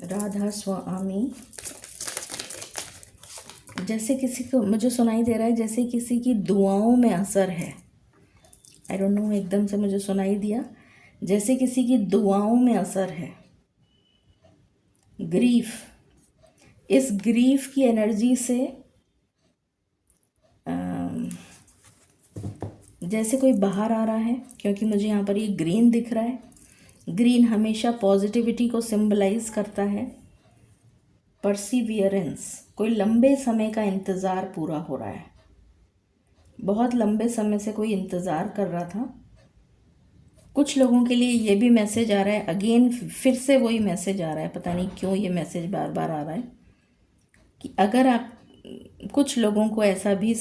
राधा स्वामी। जैसे किसी को मुझे सुनाई दे रहा है जैसे किसी की दुआओं में असर है। आई डोंट नो, एकदम से मुझे सुनाई दिया जैसे किसी की दुआओं में असर है। ग्रीफ, इस ग्रीफ की एनर्जी से जैसे कोई बाहर आ रहा है, क्योंकि मुझे यहाँ पर ये ग्रीन दिख रहा है। ग्रीन हमेशा पॉजिटिविटी को सिंबलाइज करता है। परसिवियरेंस, कोई लंबे समय का इंतज़ार पूरा हो रहा है। बहुत लंबे समय से कोई इंतज़ार कर रहा था। कुछ लोगों के लिए ये भी मैसेज आ रहा है, अगेन फिर से वही मैसेज आ रहा है, पता नहीं क्यों ये मैसेज बार बार आ रहा है कि अगर आप, कुछ लोगों को ऐसा भी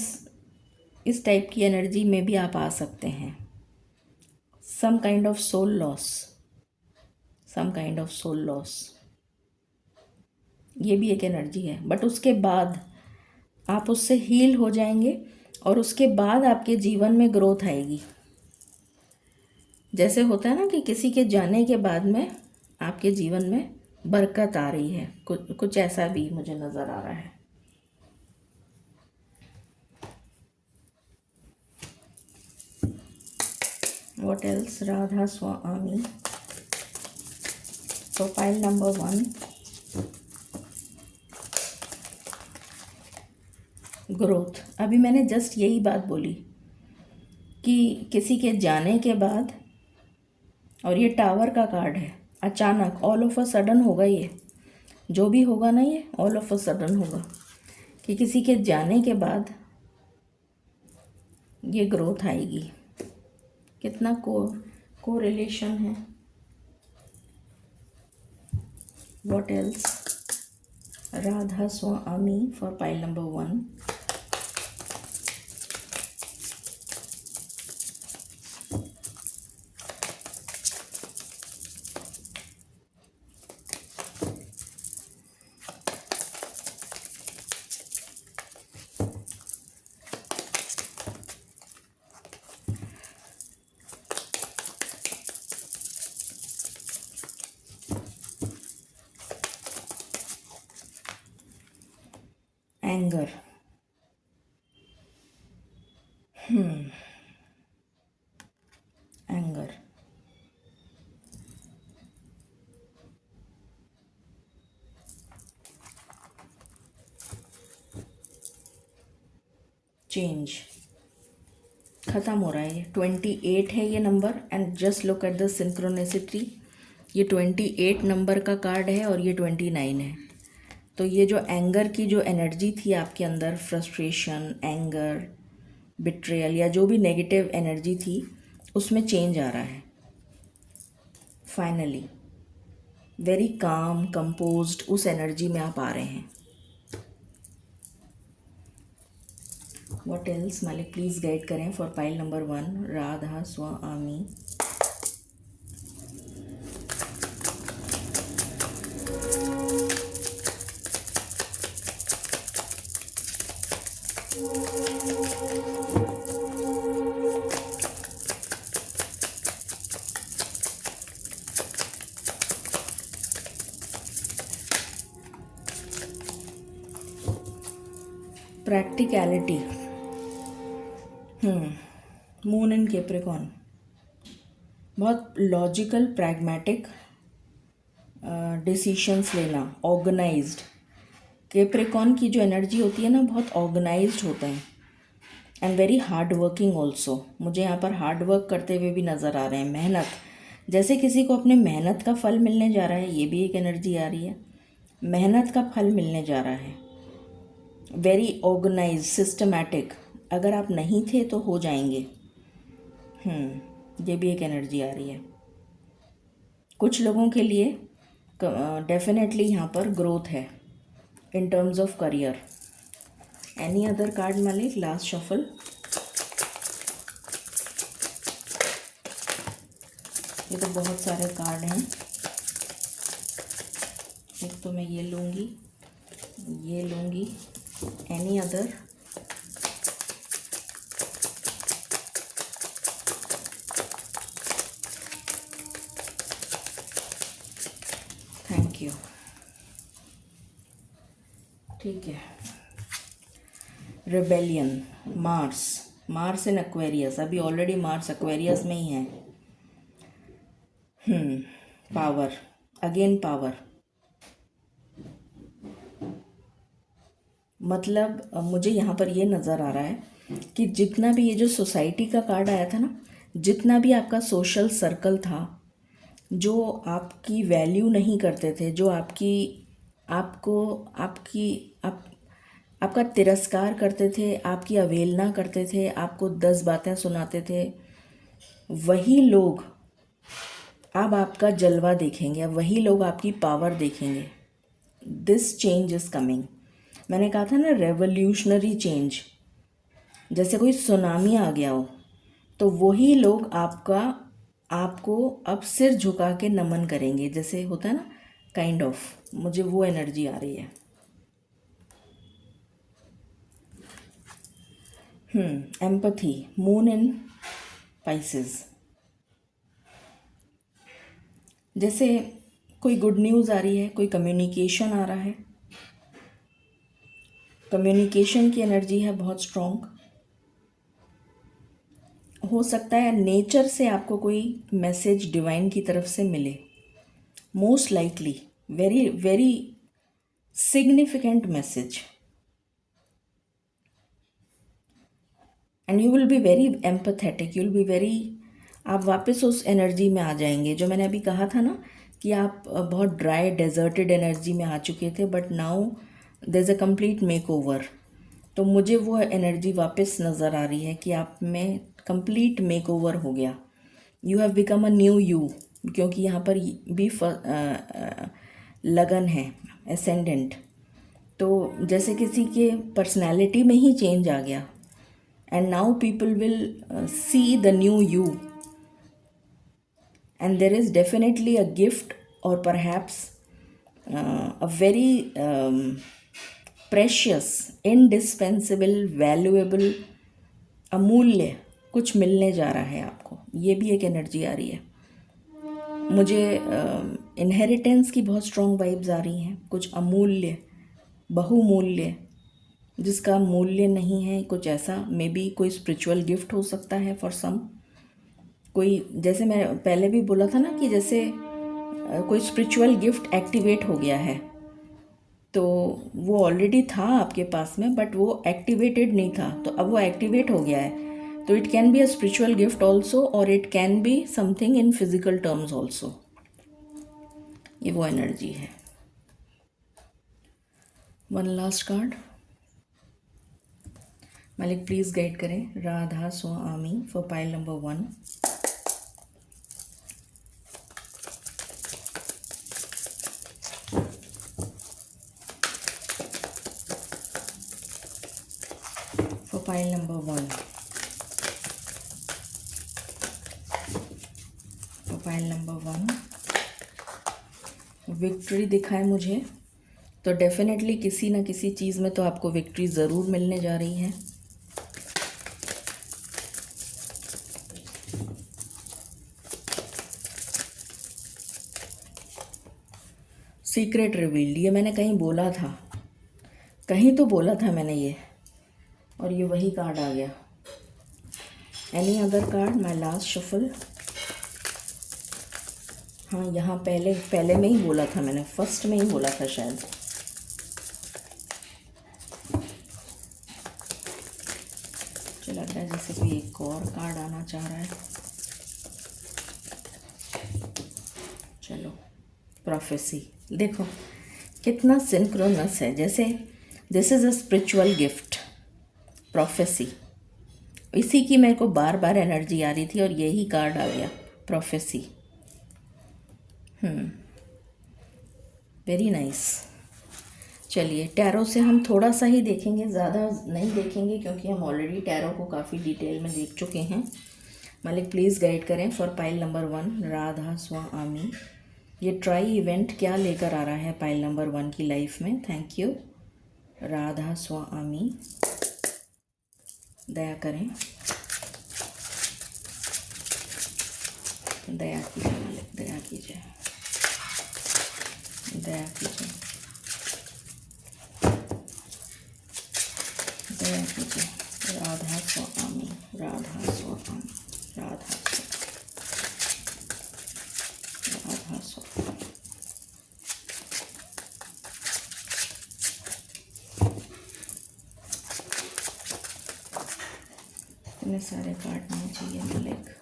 इस टाइप की एनर्जी में भी आप आ सकते हैं। Some kind of soul loss, some kind of soul loss, ये भी एक एनर्जी है। बट उसके बाद आप उससे हील हो जाएंगे और उसके बाद आपके जीवन में ग्रोथ आएगी। जैसे होता है ना कि किसी के जाने के बाद में आपके जीवन में बरकत आ रही है, कुछ ऐसा भी मुझे नज़र आ रहा है। What else? राधा स्वामी। तो पाइल नंबर 1, ग्रोथ। अभी मैंने जस्ट यही बात बोली कि किसी के जाने के बाद, और ये टावर का कार्ड है, अचानक ऑल ऑफ अ सडन होगा। ये जो भी होगा ना, ये ऑल ऑफ अ सडन होगा कि किसी के जाने के बाद ये ग्रोथ आएगी। कितना को रिलेशन है। What else? Radha Swami for pile number 1। Anger, anger, change, ख़त्म हो रहा है। 28 है ये number, and just look at the synchronicity. ये 28 नंबर का कार्ड है और ये 29 है। तो ये जो एंगर की जो एनर्जी थी आपके अंदर, फ्रस्ट्रेशन, एंगर, बिट्रेयल या जो भी नेगेटिव एनर्जी थी, उसमें चेंज आ रहा है। फाइनली वेरी काम, कंपोज्ड, उस एनर्जी में आप आ रहे हैं। What else? मालिक प्लीज़ गाइड करें for pile number 1, Radha Swami. Practicality, moon in Capricorn, बहुत लॉजिकल, प्रैग्मेटिक डिसीशंस लेना, ऑर्गेनाइज्ड। कैप्रिकॉर्न की जो एनर्जी होती है ना, बहुत ऑर्गेनाइज्ड होता है and very hard working also. मुझे यहाँ पर हार्ड वर्क करते हुए भी नज़र आ रहे हैं। मेहनत, जैसे किसी को अपने मेहनत का फल मिलने जा रहा है, ये भी एक एनर्जी आ रही है। मेहनत का फल मिलने जा रहा है। वेरी ऑर्गेनाइज, सिस्टमैटिक, अगर आप नहीं थे तो हो जाएंगे। ये भी एक एनर्जी आ रही है। कुछ लोगों के लिए डेफिनेटली यहाँ पर ग्रोथ है in terms of career. Any other card मालिक? Last shuffle. ये तो बहुत सारे कार्ड हैं। एक तो मैं ये लूँगी, ये लूँगी। Any other? ठीक है। रिबेलियन, मार्स इन एक्वेरियस, अभी ऑलरेडी मार्स एक्वेरियस में ही है। पावर, अगेन पावर, मतलब मुझे यहाँ पर ये नज़र आ रहा है कि जितना भी ये जो सोसाइटी का कार्ड आया था ना, जितना भी आपका सोशल सर्कल था, जो आपकी वैल्यू नहीं करते थे, जो आपका तिरस्कार करते थे, आपकी अवहेलना करते थे, आपको 10 बातें सुनाते थे, वही लोग अब आपका जलवा देखेंगे, अब वही लोग आपकी पावर देखेंगे। This change is coming. मैंने कहा था ना, रेवोल्यूशनरी चेंज, जैसे कोई सुनामी आ गया हो, तो वही लोग आपको अब सिर झुका के नमन करेंगे, जैसे होता है ना, काइंड ऑफ। मुझे वो एनर्जी आ रही है। एम्पथी, मून इन पाइसेस, जैसे कोई गुड न्यूज़ आ रही है, कोई कम्युनिकेशन आ रहा है, कम्युनिकेशन की एनर्जी है बहुत स्ट्रॉन्ग। हो सकता है नेचर से आपको कोई मैसेज डिवाइन की तरफ से मिले, most likely very very significant message, and you will be very empathetic, you will be very, आप वापस उस एनर्जी में आ जाएंगे जो मैंने अभी कहा था ना कि आप बहुत ड्राई डेजर्टेड एनर्जी में आ चुके थे, but now there is a complete makeover. तो मुझे वो एनर्जी वापस नज़र आ रही है कि आप में कंप्लीट मेक ओवर हो गया, you have become a new you, क्योंकि यहाँ पर भी लगन है, एसेंडेंट। तो जैसे किसी के पर्सनालिटी में ही चेंज आ गया, and now people will see the new you, and there is definitely a gift or perhaps a very precious, indispensable, valuable, अमूल्य कुछ मिलने जा रहा है आपको। ये भी एक एनर्जी आ रही है मुझे। इनहेरिटेंस की बहुत स्ट्रॉन्ग वाइब्स आ रही हैं, कुछ अमूल्य, बहुमूल्य, जिसका मूल्य नहीं है, कुछ ऐसा। मे बी कोई स्पिरिचुअल गिफ्ट हो सकता है फॉर सम, कोई, जैसे मैं पहले भी बोला था ना कि जैसे कोई स्पिरिचुअल गिफ्ट एक्टिवेट हो गया है, तो वो ऑलरेडी था आपके पास में, बट वो एक्टिवेटेड नहीं था, तो अब वो एक्टिवेट हो गया है। तो it can be a spiritual gift also, और it can be something in physical terms also. ये वो एनर्जी है। वन लास्ट कार्ड, मालिक प्लीज़ गाइड करें Radha Swami for pile number 1। For pile number 1, for pile number 1 victory दिखाए मुझे, तो definitely किसी ना किसी चीज़ में तो आपको विक्ट्री ज़रूर मिलने जा रही है। सीक्रेट रिवील्ड, ये मैंने कहीं बोला था, कहीं तो बोला था मैंने ये, और ये वही कार्ड आ गया। Any other card, my last shuffle. हाँ, यहाँ पहले में ही बोला था मैंने, फर्स्ट में ही बोला था शायद। मुझे लग रहा है जैसे कोई एक और कार्ड आना चाह रहा है। चलो, प्रोफेसी, देखो कितना सिंक्रोनस है, जैसे this is a spiritual gift, prophecy. इसी की मेरे को बार बार एनर्जी आ रही थी और यही कार्ड आ गया, प्रोफेसी। Very nice. चलिए, टैरो से हम थोड़ा सा ही देखेंगे, ज़्यादा नहीं देखेंगे, क्योंकि हम ऑलरेडी टैरो को काफ़ी डिटेल में देख चुके हैं। मालिक प्लीज़ गाइड करें for pile number 1, Radha Swami. ये ट्राई इवेंट क्या लेकर आ रहा है पाइल नंबर 1 की लाइफ में। थैंक यू राधा स्वामी, दया करें, दया कीजिए मालिक, दया कीजिए, दया कीजिए। जय कीजिए। राधा स्वामी, राधा स्वामी, राधा राधा स्वामी। इतने सारे कार्ड नहीं चाहिए मालिक।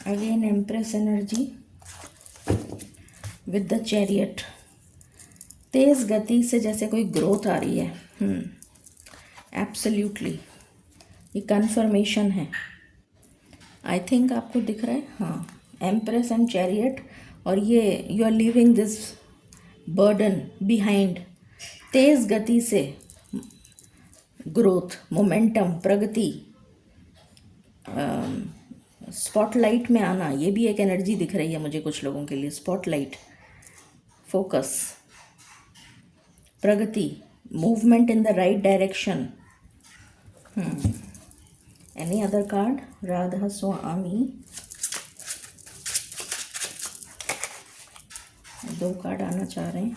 Again empress energy with the chariot. तेज गति से जैसे कोई ग्रोथ आ रही है। एब्सोल्युटली, ये कन्फर्मेशन है। आई थिंक आपको दिख रहा है, हाँ, एम्प्रेस एंड चैरियट। और ये you are leaving this burden behind. तेज गति से ग्रोथ, मोमेंटम, प्रगति, स्पॉटलाइट में आना, ये भी एक एनर्जी दिख रही है मुझे कुछ लोगों के लिए। Spotlight, focus, Pragati, movement in the right direction. Any other card? Radha Swami. 2 card आना चाह रहे हैं।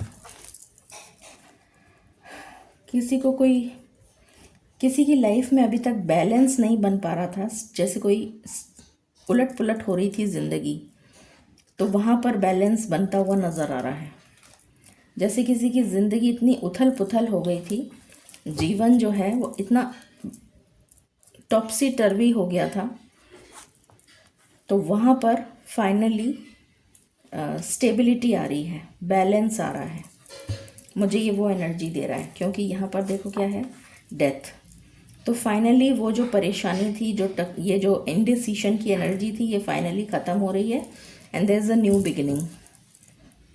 किसी की लाइफ में अभी तक बैलेंस नहीं बन पा रहा था, जैसे कोई उलट पुलट हो रही थी ज़िंदगी, तो वहाँ पर बैलेंस बनता हुआ नज़र आ रहा है। जैसे किसी की ज़िंदगी इतनी उथल पुथल हो गई थी, जीवन जो है वो इतना टॉपसी टर्वी हो गया था, तो वहाँ पर फाइनली स्टेबिलिटी आ रही है, बैलेंस आ रहा है। मुझे ये वो एनर्जी दे रहा है, क्योंकि यहाँ पर देखो क्या है, डेथ। तो फाइनली वो जो परेशानी थी, ये जो इनडिसीशन की एनर्जी थी, ये फाइनली ख़त्म हो रही है। And there is a new beginning.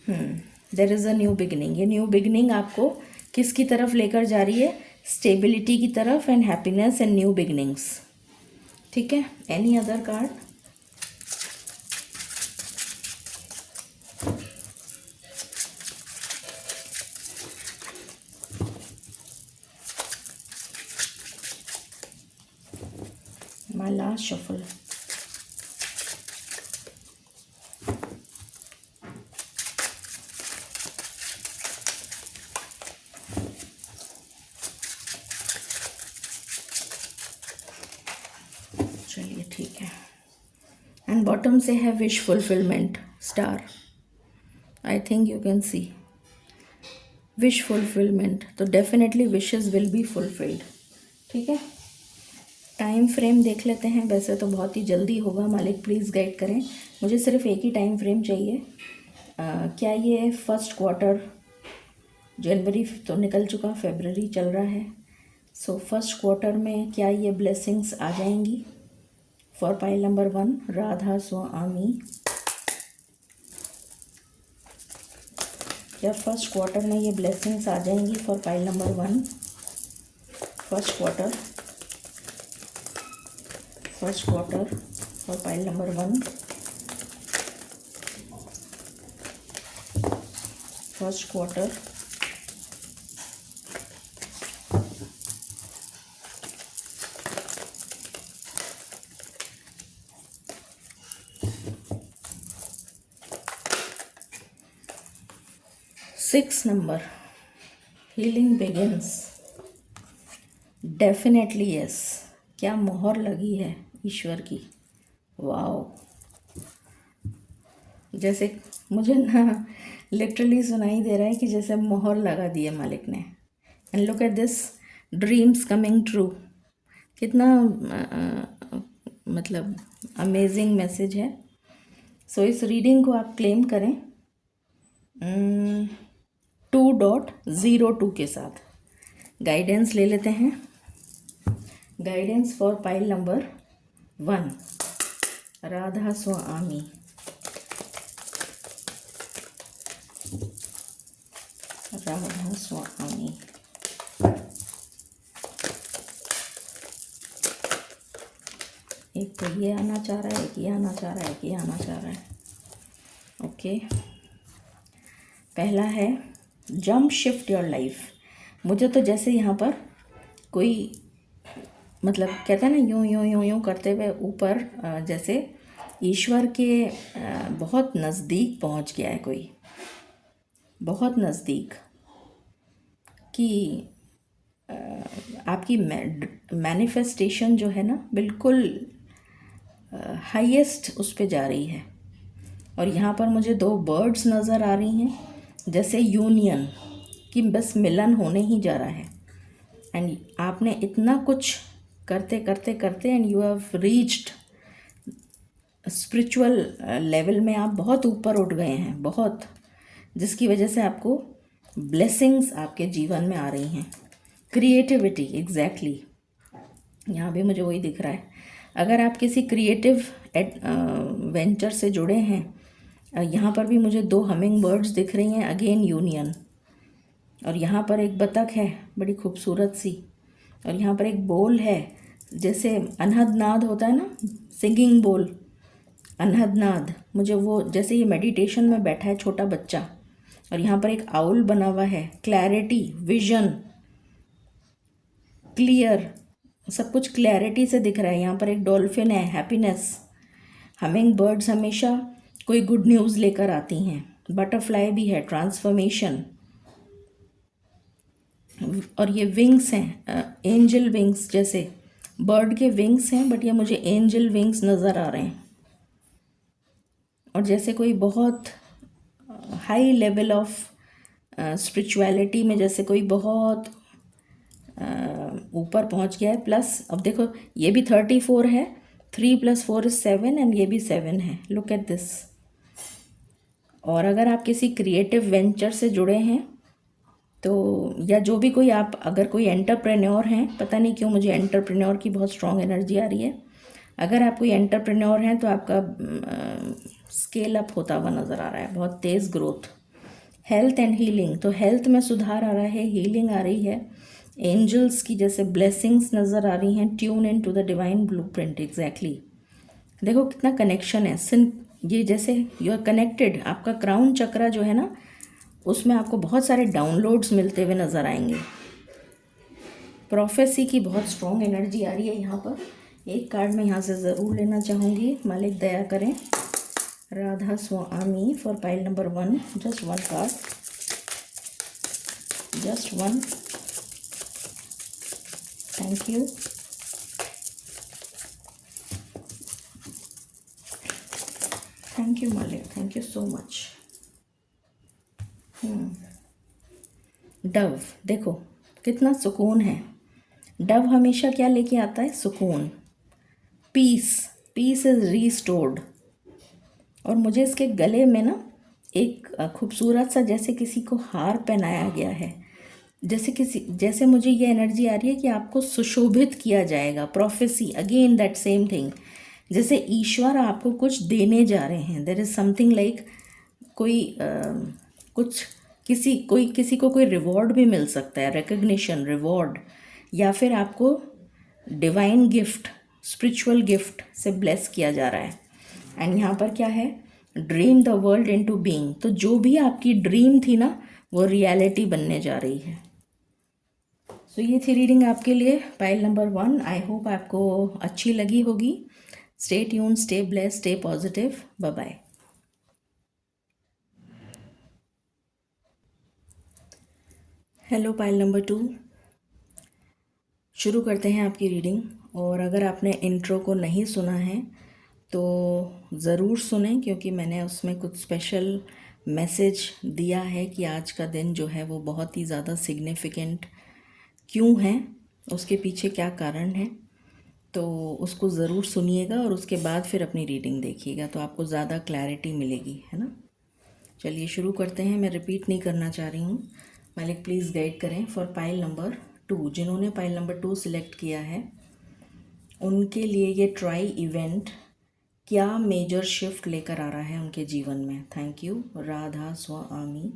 There is a new beginning. ये न्यू बिगिनिंग आपको किसकी तरफ लेकर जा रही है? स्टेबिलिटी की तरफ, and happiness and new beginnings. ठीक है, any other card? My last shuffle. चलिए ठीक है। एंड बॉटम से है wish fulfilment star. I think you can see wish fulfilment. तो definitely wishes will be fulfilled. ठीक है, टाइम फ्रेम देख लेते हैं। वैसे तो बहुत ही जल्दी होगा, मालिक प्लीज़ गाइड करें। मुझे सिर्फ एक ही टाइम फ्रेम चाहिए। क्या ये फर्स्ट क्वार्टर, जनवरी तो निकल चुका, फरवरी चल रहा है, सो फर्स्ट क्वार्टर में क्या ये ब्लेसिंग्स आ जाएंगी? फॉर पाइल नंबर 1, राधा स्वामी। क्या फर्स्ट क्वार्टर में ये ब्लेसिंग्स आ जाएंगी for pile number 1? First quarter for pile number 1। First quarter, six number, healing begins. Definitely yes. क्या मोहर लगी है ईश्वर की, वाओ। जैसे मुझे ना लिटरली सुनाई दे रहा है कि जैसे मोहर लगा दी है मालिक ने। And look at this, dreams coming true. कितना मतलब अमेजिंग मैसेज है। सो इस रीडिंग को आप क्लेम करें 2.02 के साथ। गाइडेंस ले लेते हैं। Guidance for pile number 1, Radha Swami. Radha Swami. एक तो ये आना चाह रहा है, एक ये आना चाह रहा है, एक ये आना चाह रहा है। ओके, पहला है जंप शिफ्ट योर लाइफ। मुझे तो जैसे यहाँ पर कोई मतलब कहते हैं ना, यूं यूं यूं यूं करते हुए ऊपर जैसे ईश्वर के बहुत नज़दीक पहुंच गया है कोई, बहुत नज़दीक, कि आपकी मैनिफेस्टेशन जो है ना बिल्कुल हाईएस्ट उस पे जा रही है। और यहाँ पर मुझे 2 बर्ड्स नज़र आ रही हैं, जैसे यूनियन, कि बस मिलन होने ही जा रहा है। एंड आपने इतना कुछ करते करते करते and you have reached spiritual level में, आप बहुत ऊपर उठ गए हैं, बहुत, जिसकी वजह से आपको ब्लेसिंग्स आपके जीवन में आ रही हैं। क्रिएटिविटी, एग्जैक्टली, यहाँ भी मुझे वही दिख रहा है। अगर आप किसी क्रिएटिव वेंचर से जुड़े हैं, यहाँ पर भी मुझे 2 हमिंग बर्ड्स दिख रही हैं, अगेन यूनियन। और यहाँ पर एक बतख है बड़ी खूबसूरत सी, और यहाँ पर एक बोल है, जैसे अनहद नाद होता है ना, सिंगिंग बोल, अनहद नाद, मुझे वो, जैसे ये मेडिटेशन में बैठा है छोटा बच्चा। और यहाँ पर एक आउल बना हुआ है, क्लैरिटी, विजन, क्लियर, सब कुछ क्लैरिटी से दिख रहा है। यहाँ पर एक डॉल्फिन है, हैप्पीनेस। हमिंग बर्ड्स हमेशा कोई गुड न्यूज़ लेकर आती हैं। बटरफ्लाई भी है, ट्रांसफॉर्मेशन। और ये विंग्स हैं, एंजल विंग्स, जैसे बर्ड के विंग्स हैं, बट ये मुझे एंजल विंग्स नज़र आ रहे हैं। और जैसे कोई बहुत हाई लेवल ऑफ स्पिरिचुअलिटी में, जैसे कोई बहुत ऊपर पहुंच गया है। प्लस अब देखो, ये भी 34 है, 3 + 4 = 7, एंड ये भी 7 है। Look at this. और अगर आप किसी क्रिएटिव वेंचर से जुड़े हैं, तो या जो भी कोई, आप अगर कोई एंटरप्रेन्योर हैं, पता नहीं क्यों मुझे एंटरप्रेन्योर की बहुत स्ट्रॉन्ग एनर्जी आ रही है। अगर आप कोई एंटरप्रेन्योर हैं तो आपका स्केल अप होता हुआ नज़र आ रहा है, बहुत तेज़ ग्रोथ। हेल्थ एंड हीलिंग, तो हेल्थ में सुधार आ रहा है, हीलिंग आ रही है। एंजल्स की जैसे ब्लेसिंग्स नज़र आ रही हैं। Tune in to the divine blueprint, exactly. देखो कितना कनेक्शन है, ये जैसे यू आर कनेक्टेड। आपका क्राउन चक्रा जो है ना, उसमें आपको बहुत सारे डाउनलोड्स मिलते हुए नज़र आएंगे। प्रोफेसी की बहुत स्ट्रॉन्ग एनर्जी आ रही है यहाँ पर। एक कार्ड मैं यहाँ से ज़रूर लेना चाहूँगी, मालिक दया करें। Radha Swami for pile number 1, just 1 card, just 1। Thank you. Thank you मालिक, thank you so much. Dove, देखो कितना सुकून है। डव हमेशा क्या लेके आता है? सुकून, पीस। Piece is restored. और मुझे इसके गले में ना एक खूबसूरत सा, जैसे किसी को हार पहनाया गया है, जैसे मुझे ये एनर्जी आ रही है कि आपको सुशोभित किया जाएगा। Prophecy, again that same thing, जैसे ईश्वर आपको कुछ देने जा रहे हैं। देयर इज़ समथिंग लाइक कोई कुछ, किसी को कोई रिवॉर्ड भी मिल सकता है, रिकग्निशन, रिवॉर्ड, या फिर आपको डिवाइन गिफ्ट, स्पिरिचुअल गिफ्ट से ब्लेस किया जा रहा है। एंड यहाँ पर क्या है? Dream the world into being. तो जो भी आपकी ड्रीम थी ना, वो रियलिटी बनने जा रही है। सो ये थी रीडिंग आपके लिए, पाइल नंबर 1। आई होप आपको अच्छी लगी होगी। Stay tune, stay blessed, stay positive. Bye bye. Hello pile number 2, शुरू करते हैं आपकी रीडिंग। और अगर आपने इंट्रो को नहीं सुना है तो ज़रूर सुनें, क्योंकि मैंने उसमें कुछ स्पेशल मैसेज दिया है कि आज का दिन जो है वो बहुत ही ज़्यादा सिग्निफिकेंट क्यों है, उसके पीछे क्या कारण है। तो उसको ज़रूर सुनिएगा और उसके बाद फिर अपनी रीडिंग देखिएगा, तो आपको ज़्यादा क्लैरिटी मिलेगी, है ना। चलिए शुरू करते हैं। मैं रिपीट नहीं करना चाह रही हूँ। मालिक प्लीज़ गाइड करें फॉर पाइल नंबर 2। जिन्होंने पाइल नंबर 2 सिलेक्ट किया है, उनके लिए ये ट्राई इवेंट क्या मेजर शिफ्ट लेकर आ रहा है उनके जीवन में। थैंक यू राधा स्वामी।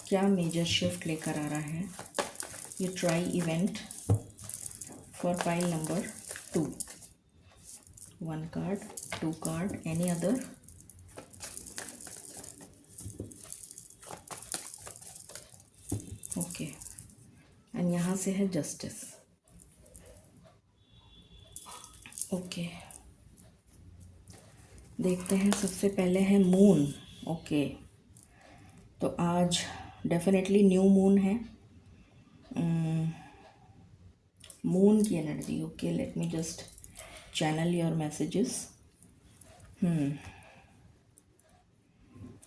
क्या मेजर शिफ्ट लेकर आ रहा है ये tri event for pile number 2। 1 card, 2 card, any other? And यहाँ से है जस्टिस। ओके, देखते हैं। सबसे पहले है मून। ओके, तो आज डेफिनेटली न्यू मून है। मून की energy. Okay, let me just channel your messages.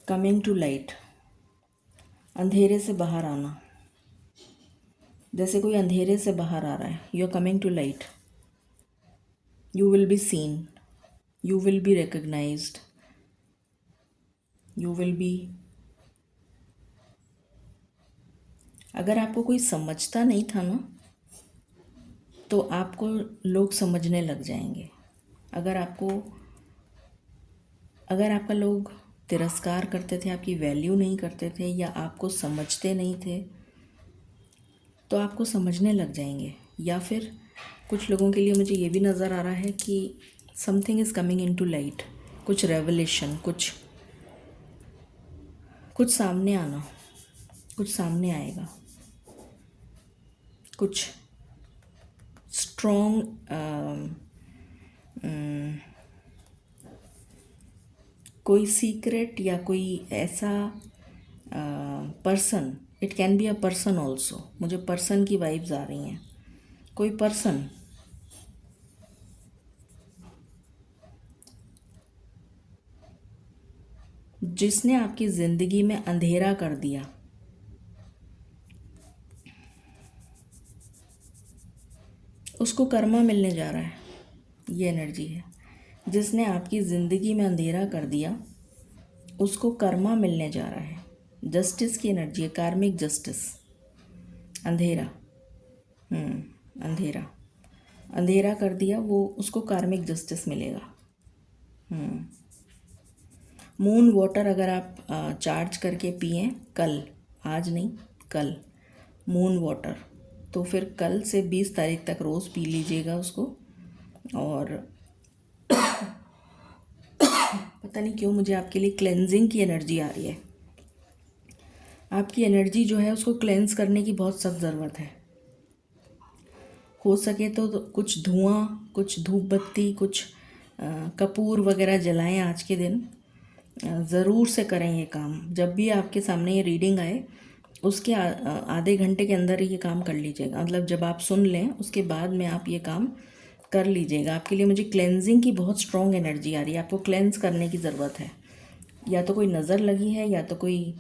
Coming to light, अंधेरे से बाहर आना। जैसे कोई अंधेरे से बाहर आ रहा है। You are coming to light. You will be seen, you will be recognised, you will be. अगर आपको कोई समझता नहीं था ना, तो आपको लोग समझने लग जाएंगे। अगर आपका लोग तिरस्कार करते थे, आपकी वैल्यू नहीं करते थे, या आपको समझते नहीं थे, तो आपको समझने लग जाएंगे। या फिर कुछ लोगों के लिए मुझे ये भी नज़र आ रहा है कि something is coming into light. कुछ रेवलेशन, कुछ सामने आना, कुछ सामने आएगा। कुछ स्ट्रॉन्ग कोई सीक्रेट या कोई ऐसा person, it can be a person also. मुझे पर्सन की वाइब्स आ रही हैं। कोई पर्सन जिसने आपकी ज़िंदगी में अंधेरा कर दिया, उसको कर्मा मिलने जा रहा है। ये एनर्जी है। जिसने आपकी ज़िंदगी में अंधेरा कर दिया, उसको कर्मा मिलने जा रहा है। जस्टिस की एनर्जी है, कार्मिक जस्टिस। अंधेरा, अंधेरा, अंधेरा कर दिया, वो उसको कार्मिक जस्टिस मिलेगा। मून वाटर अगर आप चार्ज करके पिएं कल, आज नहीं कल, मून वाटर, तो फिर कल से 20 तारीख तक रोज़ पी लीजिएगा उसको। और पता नहीं क्यों मुझे आपके लिए क्लेंजिंग की एनर्जी आ रही है। आपकी एनर्जी जो है उसको क्लेंज करने की बहुत सख्त ज़रूरत है। हो सके तो कुछ धुआं, कुछ धूप बत्ती, कुछ कपूर वगैरह जलाएं आज के दिन। ज़रूर से करें ये काम। जब भी आपके सामने ये रीडिंग आए, उसके आधे घंटे के अंदर ये काम कर लीजिएगा। मतलब जब आप सुन लें उसके बाद में आप ये काम कर लीजिएगा। आपके लिए मुझे क्लेंजिंग की बहुत स्ट्रॉन्ग एनर्जी आ रही है। आपको क्लेंज करने की ज़रूरत है। या तो कोई नज़र लगी है, या तो कोई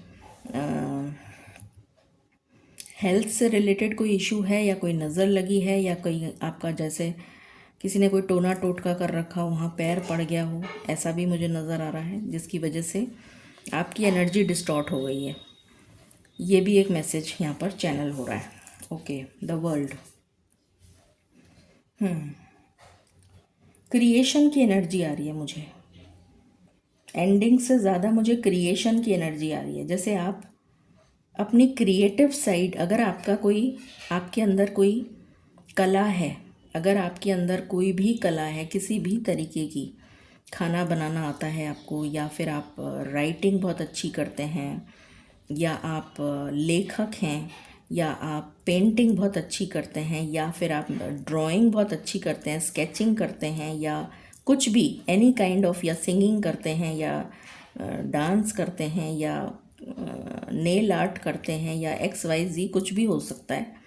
हेल्थ से रिलेटेड कोई इशू है, या कोई नज़र लगी है, या कोई आपका जैसे किसी ने कोई टोना टोटका कर रखा हो, वहाँ पैर पड़ गया हो, ऐसा भी मुझे नज़र आ रहा है, जिसकी वजह से आपकी एनर्जी डिस्टॉर्ट हो गई है। ये भी एक मैसेज यहाँ पर चैनल हो रहा है। Okay, the world. क्रिएशन की एनर्जी आ रही है मुझे। एंडिंग से ज़्यादा मुझे क्रिएशन की एनर्जी आ रही है। जैसे आप अपनी क्रिएटिव साइड, अगर आपके अंदर कोई कला है, अगर आपके अंदर कोई भी कला है किसी भी तरीके की, खाना बनाना आता है आपको, या फिर आप राइटिंग बहुत अच्छी करते हैं, या आप लेखक हैं, या आप पेंटिंग बहुत अच्छी करते हैं, या फिर आप ड्राइंग बहुत अच्छी करते हैं, स्केचिंग करते हैं, या कुछ भी एनी काइंड ऑफ, या सिंगिंग करते हैं, या डांस करते हैं, या नेल आर्ट करते हैं, या XYZ कुछ भी हो सकता है।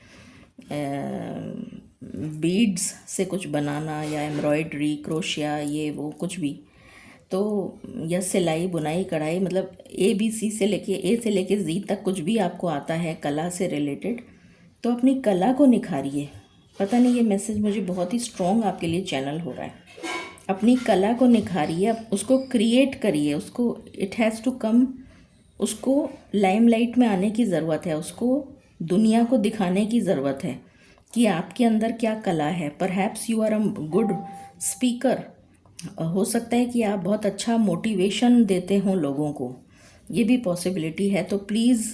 बीड्स से कुछ बनाना, या एम्ब्रॉयडरी, क्रोशिया, ये वो कुछ भी, तो या सिलाई बुनाई कढ़ाई, मतलब ABC से लेके A से लेके Z तक कुछ भी आपको आता है कला से रिलेटेड, तो अपनी कला को निखारिए। पता नहीं, ये मैसेज मुझे बहुत ही स्ट्रॉन्ग आपके लिए चैनल हो रहा है। अपनी कला को निखारिए, उसको क्रिएट करिए, उसको इट हैज़ टू कम, उसको लाइमलाइट में आने की ज़रूरत है, उसको दुनिया को दिखाने की ज़रूरत है कि आपके अंदर क्या कला है। Perhaps you are a good speaker. हो सकता है कि आप बहुत अच्छा मोटिवेशन देते हों लोगों को, ये भी पॉसिबिलिटी है। तो प्लीज़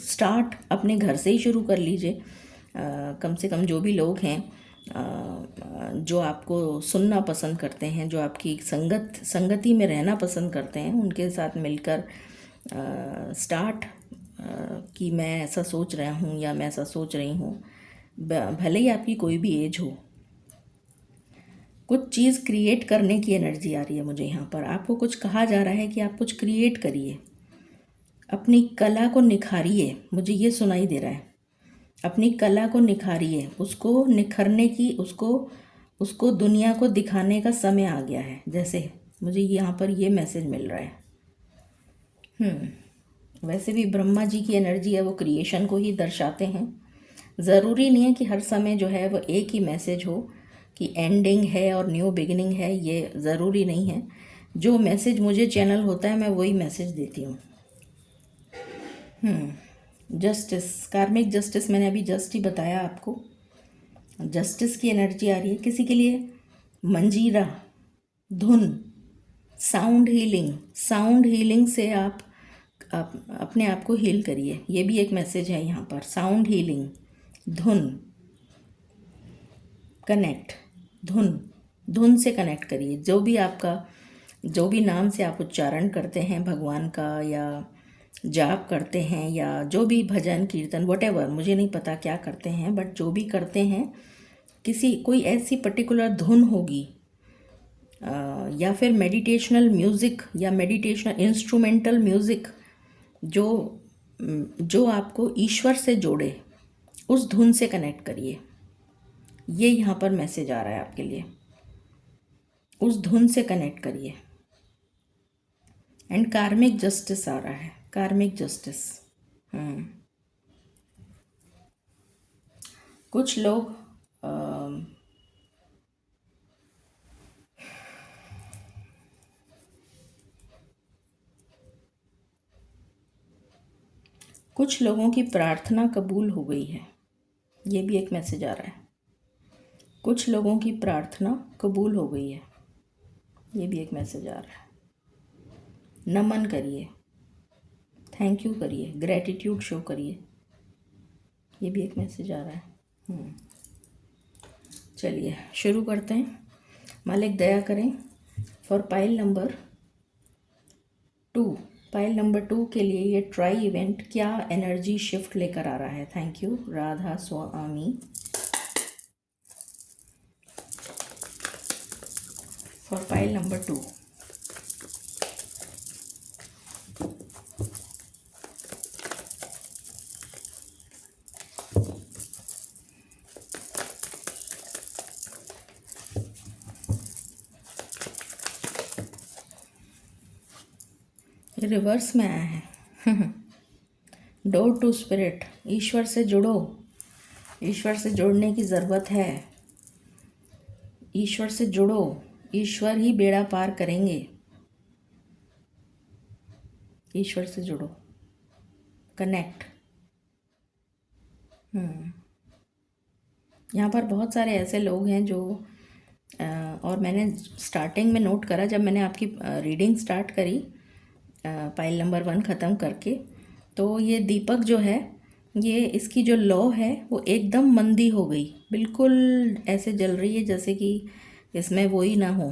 स्टार्ट अपने घर से ही शुरू कर लीजिए। कम से कम जो भी लोग हैं जो आपको सुनना पसंद करते हैं, जो आपकी संगति में रहना पसंद करते हैं, उनके साथ मिलकर स्टार्ट कि मैं ऐसा सोच रहा हूँ, या मैं ऐसा सोच रही हूँ। भले ही आपकी कोई भी एज हो, कुछ चीज़ क्रिएट करने की एनर्जी आ रही है मुझे यहाँ पर। आपको कुछ कहा जा रहा है कि आप कुछ क्रिएट करिए, अपनी कला को निखारिए, मुझे ये सुनाई दे रहा है। अपनी कला को निखारिए, उसको निखरने की, उसको दुनिया को दिखाने का समय आ गया है, जैसे मुझे यहाँ पर ये मैसेज मिल रहा है। वैसे भी ब्रह्मा जी की एनर्जी है, वो क्रिएशन को ही दर्शाते हैं। ज़रूरी नहीं है कि हर समय जो है वो एक ही मैसेज हो कि एंडिंग है और न्यू बिगिनिंग है, ये ज़रूरी नहीं है। जो मैसेज मुझे चैनल होता है मैं वही मैसेज देती हूँ। जस्टिस, कार्मिक जस्टिस, मैंने अभी जस्ट ही बताया आपको। जस्टिस की एनर्जी आ रही है किसी के लिए। मंजीरा, धुन, साउंड हीलिंग, साउंड हीलिंग से आप अपने आप को हील करिए, ये भी एक मैसेज है यहाँ पर। साउंड हीलिंग, धुन, कनेक्ट, धुन से कनेक्ट करिए। जो भी नाम से आप उच्चारण करते हैं भगवान का, या जाप करते हैं, या जो भी भजन कीर्तन वटेवर, मुझे नहीं पता क्या करते हैं, बट जो भी करते हैं, कोई ऐसी पर्टिकुलर धुन होगी, या फिर मेडिटेशनल म्यूज़िक या मेडिटेशनल इंस्ट्रूमेंटल म्यूज़िक जो आपको ईश्वर से जोड़े, उस धुन से कनेक्ट करिए। ये यहाँ पर मैसेज आ रहा है आपके लिए, उस धुन से कनेक्ट करिए। एंड कार्मिक जस्टिस आ रहा है, कार्मिक जस्टिस। कुछ लोग कुछ लोगों की प्रार्थना कबूल हो गई है, ये भी एक मैसेज आ रहा है। कुछ लोगों की प्रार्थना कबूल हो गई है, ये भी एक मैसेज आ रहा है। नमन करिए, थैंक यू करिए, ग्रैटिट्यूड शो करिए, ये भी एक मैसेज आ रहा है। चलिए शुरू करते हैं। मालिक दया करें for pile number 2। Pile number 2 के लिए ये ट्राई इवेंट क्या एनर्जी शिफ्ट लेकर आ रहा है। Thank you Radha Swami for pile number 2। Reverse में आया है। डोर टू स्पिरिट, ईश्वर से जुड़ो, ईश्वर से जुड़ने की ज़रूरत है। ईश्वर से जुड़ो, ईश्वर ही बेड़ा पार करेंगे। ईश्वर से जुड़ो, कनेक्ट। यहाँ पर बहुत सारे ऐसे लोग हैं जो और मैंने स्टार्टिंग में नोट करा, जब मैंने आपकी रीडिंग स्टार्ट करी पाइल नंबर 1 ख़त्म करके, तो ये दीपक जो है, ये इसकी जो लौ है वो एकदम मंदी हो गई, बिल्कुल ऐसे जल रही है जैसे कि इसमें वो ही ना हो।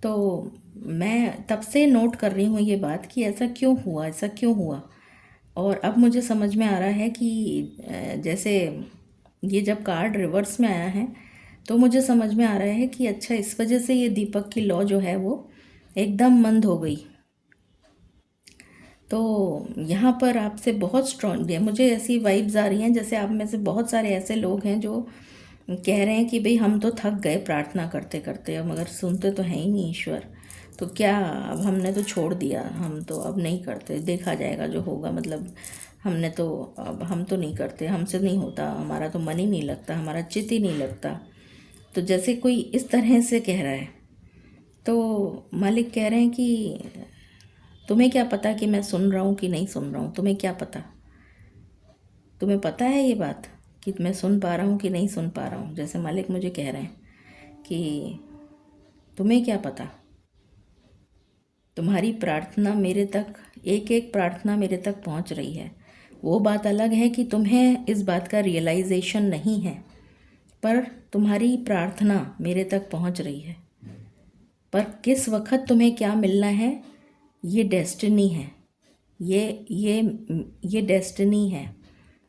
तो मैं तब से नोट कर रही हूँ ये बात कि ऐसा क्यों हुआ, ऐसा क्यों हुआ। और अब मुझे समझ में आ रहा है कि जैसे ये जब कार्ड रिवर्स में आया है तो मुझे समझ में आ रहा है कि अच्छा, इस वजह से ये दीपक की लौ जो है वो एकदम मंद हो गई। तो यहाँ पर आपसे बहुत स्ट्रॉन्ग है, मुझे ऐसी वाइब्स आ रही हैं जैसे आप में से बहुत सारे ऐसे लोग हैं जो कह रहे हैं कि भाई हम तो थक गए प्रार्थना करते करते, अब मगर सुनते तो हैं ही नहीं ईश्वर, तो क्या अब हमने तो छोड़ दिया, हम तो अब नहीं करते, देखा जाएगा जो होगा, मतलब हमने तो अब हम तो नहीं करते, हमसे नहीं होता, हमारा तो मन ही नहीं लगता, हमारा चित ही नहीं लगता। तो जैसे कोई इस तरह से कह रहा है, तो मालिक कह रहे हैं कि तुम्हें क्या पता कि मैं सुन रहा हूँ कि नहीं सुन रहा हूँ, तुम्हें क्या पता, तुम्हें पता है ये बात कि मैं सुन पा रहा हूँ कि नहीं सुन पा रहा हूँ। जैसे मालिक मुझे कह रहे हैं कि तुम्हें क्या पता, तुम्हारी प्रार्थना मेरे तक, एक एक प्रार्थना मेरे तक पहुँच रही है। वो बात अलग है कि तुम्हें इस बात का रियलाइजेशन नहीं है, पर तुम्हारी प्रार्थना मेरे तक पहुँच रही है। पर किस वक्त तुम्हें क्या मिलना है, ये डेस्टिनी है, ये डेस्टिनी है,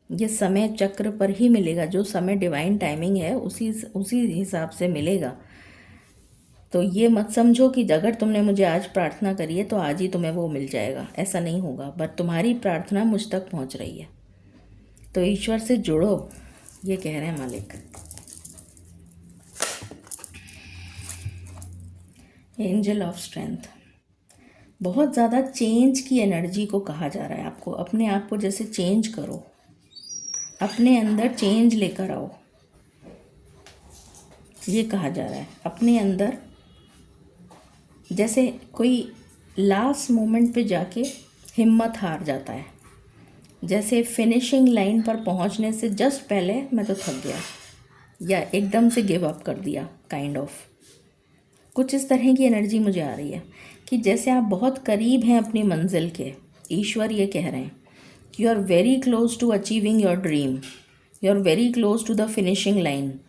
ये समय चक्र पर ही मिलेगा। जो समय डिवाइन टाइमिंग है उसी हिसाब से मिलेगा। तो ये मत समझो कि अगर तुमने मुझे आज प्रार्थना करी है तो आज ही तुम्हें वो मिल जाएगा, ऐसा नहीं होगा। बट तुम्हारी प्रार्थना मुझ तक पहुंच रही है, तो ईश्वर से जुड़ो, ये कह रहे हैं मालिक। एंजल ऑफ स्ट्रेंथ, बहुत ज़्यादा चेंज की एनर्जी को कहा जा रहा है आपको। अपने आप को जैसे चेंज करो, अपने अंदर चेंज लेकर आओ, ये कहा जा रहा है। अपने अंदर जैसे कोई लास्ट मोमेंट पे जाके हिम्मत हार जाता है, जैसे फिनिशिंग लाइन पर पहुंचने से जस्ट पहले मैं तो थक गया या एकदम से गिव अप कर दिया, काइंड ऑफ कुछ इस तरह की एनर्जी मुझे आ रही है कि जैसे आप बहुत करीब हैं अपनी मंजिल के। ईश्वर ये कह रहे हैं कि you are very close to achieving your dream, you are very close to the finishing line,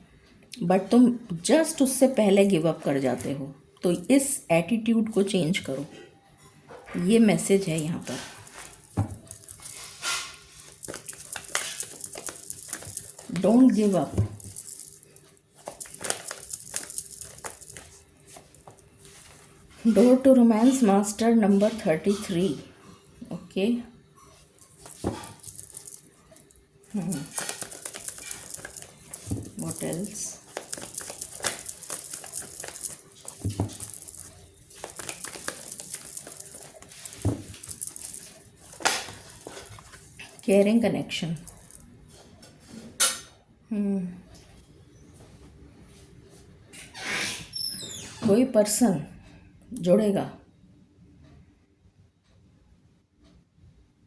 but तुम जस्ट उससे पहले गिव अप कर जाते हो। तो इस एटीट्यूड को चेंज करो, ये मैसेज है यहाँ पर। Don't give up. Door to romance master number 33। Okay, what else? Caring connection, कोई पर्सन जुड़ेगा,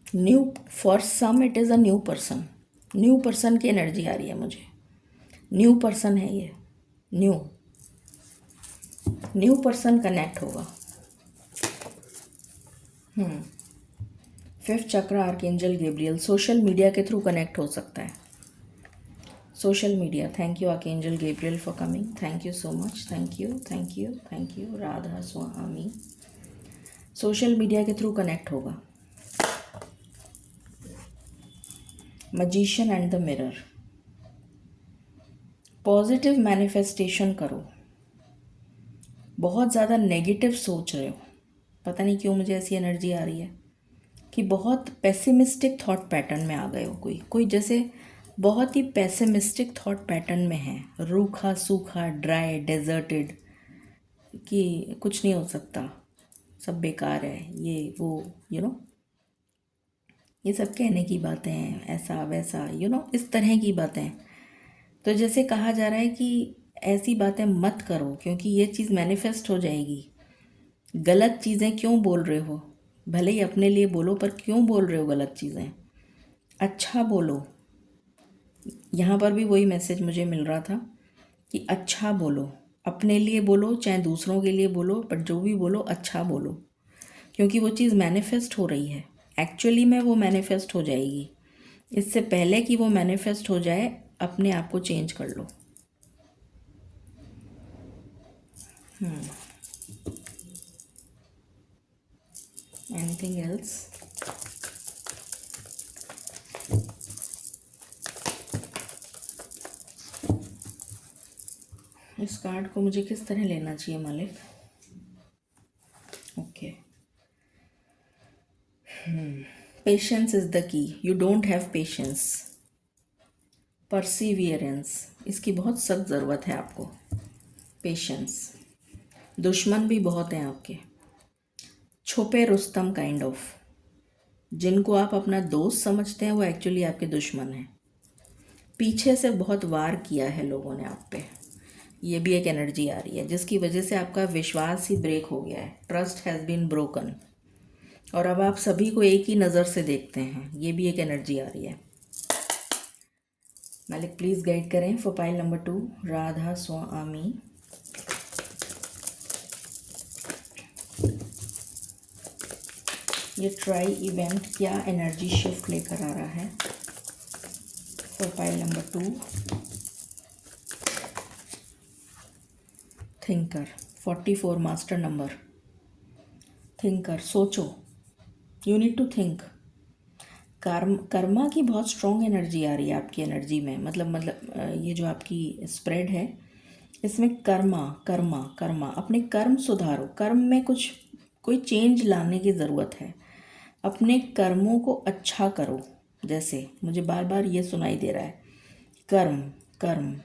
new, for some it is a new person. New person की एनर्जी आ रही है मुझे, न्यू पर्सन है ये, न्यू पर्सन कनेक्ट होगा। Fifth chakra, archangel Gabriel, social media के थ्रू कनेक्ट हो सकता है। Social media, thank you archangel Gabriel for coming, thank you so much, thank you, thank you, thank you, Radha Swami. Social media के through connect होगा। Magician and the mirror, positive manifestation करो। बहुत ज़्यादा negative सोच रहे हो, पता नहीं क्यों मुझे ऐसी एनर्जी आ रही है कि बहुत पेसिमिस्टिक थॉट पैटर्न में आ गए हो। कोई जैसे बहुत ही पेसिमिस्टिक थॉट पैटर्न में है, रूखा सूखा, ड्राई, डेजर्टेड, कि कुछ नहीं हो सकता, सब बेकार है, ये वो, ये सब कहने की बातें हैं, ऐसा वैसा, इस तरह की बातें। तो जैसे कहा जा रहा है कि ऐसी बातें मत करो क्योंकि ये चीज़ मैनिफेस्ट हो जाएगी। गलत चीज़ें क्यों बोल रहे हो? भले ही अपने लिए बोलो, पर क्यों बोल रहे हो गलत चीज़ें? अच्छा बोलो। यहाँ पर भी वही मैसेज मुझे मिल रहा था कि अच्छा बोलो, अपने लिए बोलो चाहे दूसरों के लिए बोलो, पर जो भी बोलो अच्छा बोलो, क्योंकि वो चीज़ मैनिफेस्ट हो रही है। एक्चुअली में वो मैनिफेस्ट हो जाएगी। इससे पहले कि वो मैनिफेस्ट हो जाए, अपने आप को चेंज कर लो। Anything else? इस कार्ड को मुझे किस तरह लेना चाहिए मालिक? Okay, patience is the key. You don't have patience. Perseverance, इसकी बहुत सख्त ज़रूरत है आपको। पेशेंस, दुश्मन भी बहुत हैं आपके, छुपे रुस्तम काइंड ऑफ, जिनको आप अपना दोस्त समझते हैं वो एक्चुअली आपके दुश्मन हैं। पीछे से बहुत वार किया है लोगों ने आप पे, ये भी एक एनर्जी आ रही है, जिसकी वजह से आपका विश्वास ही ब्रेक हो गया है। ट्रस्ट हैज़ बीन ब्रोकन, और अब आप सभी को एक ही नज़र से देखते हैं, ये भी एक एनर्जी आ रही है। मालिक प्लीज़ गाइड करें for pile number 2, Radha Swami. ये ट्राई इवेंट क्या एनर्जी शिफ्ट लेकर आ रहा है for pile number 2? Thinker, 44 master number. Thinker, सोचो, you need to think. Karma की बहुत स्ट्रॉन्ग एनर्जी आ रही है आपकी एनर्जी में, मतलब ये जो आपकी स्प्रेड है, इसमें कर्मा कर्मा कर्मा, अपने कर्म सुधारो, कर्म में कुछ कोई चेंज लाने की ज़रूरत है। अपने कर्मों को अच्छा करो। जैसे मुझे बार बार ये सुनाई दे रहा है, कर्म कर्म,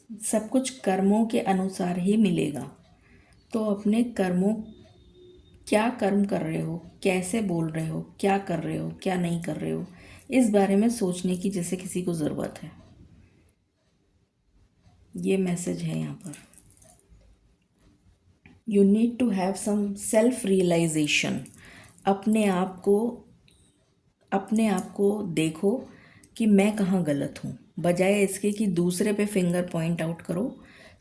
सब कुछ कर्मों के अनुसार ही मिलेगा। तो अपने कर्मों, क्या कर्म कर रहे हो, कैसे बोल रहे हो, क्या कर रहे हो, क्या नहीं कर रहे हो, इस बारे में सोचने की जैसे किसी को ज़रूरत है। ये मैसेज है यहाँ पर। You need to have some self realisation. अपने आप को अपने आप को देखो कि मैं कहाँ गलत हूँ, बजाय इसके कि दूसरे पे फिंगर पॉइंट आउट करो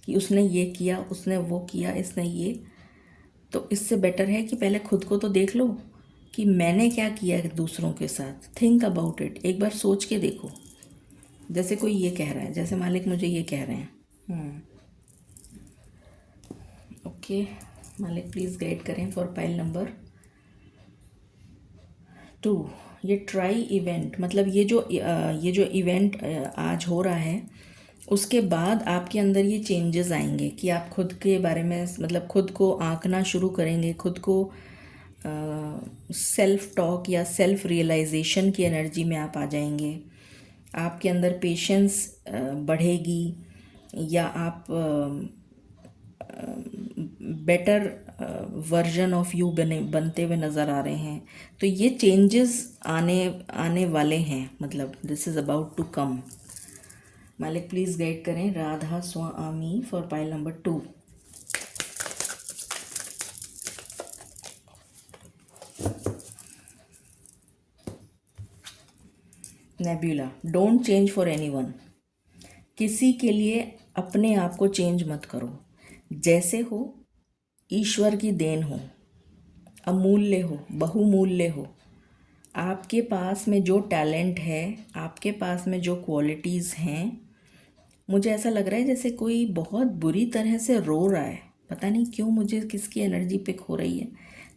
कि उसने ये किया, उसने वो किया, इसने ये। तो इससे बेटर है कि पहले खुद को तो देख लो कि मैंने क्या किया है दूसरों के साथ। थिंक अबाउट इट, एक बार सोच के देखो। जैसे कोई ये कह रहा है, जैसे मालिक मुझे ये कह रहे हैं, ओके मालिक प्लीज़ गाइड करें फॉर पाइल नंबर 2। ये ट्राई इवेंट, मतलब ये जो इवेंट आज हो रहा है, उसके बाद आपके अंदर ये चेंजेस आएंगे कि आप खुद के बारे में, मतलब खुद को आंकना शुरू करेंगे, खुद को सेल्फ टॉक या सेल्फ रियलाइजेशन की एनर्जी में आप आ जाएंगे। आपके अंदर पेशेंस बढ़ेगी, या आप बेटर वर्जन ऑफ यू बनते हुए नज़र आ रहे हैं। तो ये चेंजेस आने आने वाले हैं, मतलब this is about to come. मालिक प्लीज़ गाइड करें Radha Swami for pile number 2। Nebula, don't change for anyone. किसी के लिए अपने आप को चेंज मत करो। जैसे हो, ईश्वर की देन हो, अमूल्य हो, बहुमूल्य हो। आपके पास में जो टैलेंट है, आपके पास में जो क्वालिटीज़ हैं, मुझे ऐसा लग रहा है जैसे कोई बहुत बुरी तरह से रो रहा है। पता नहीं क्यों मुझे किसकी एनर्जी पिक हो रही है,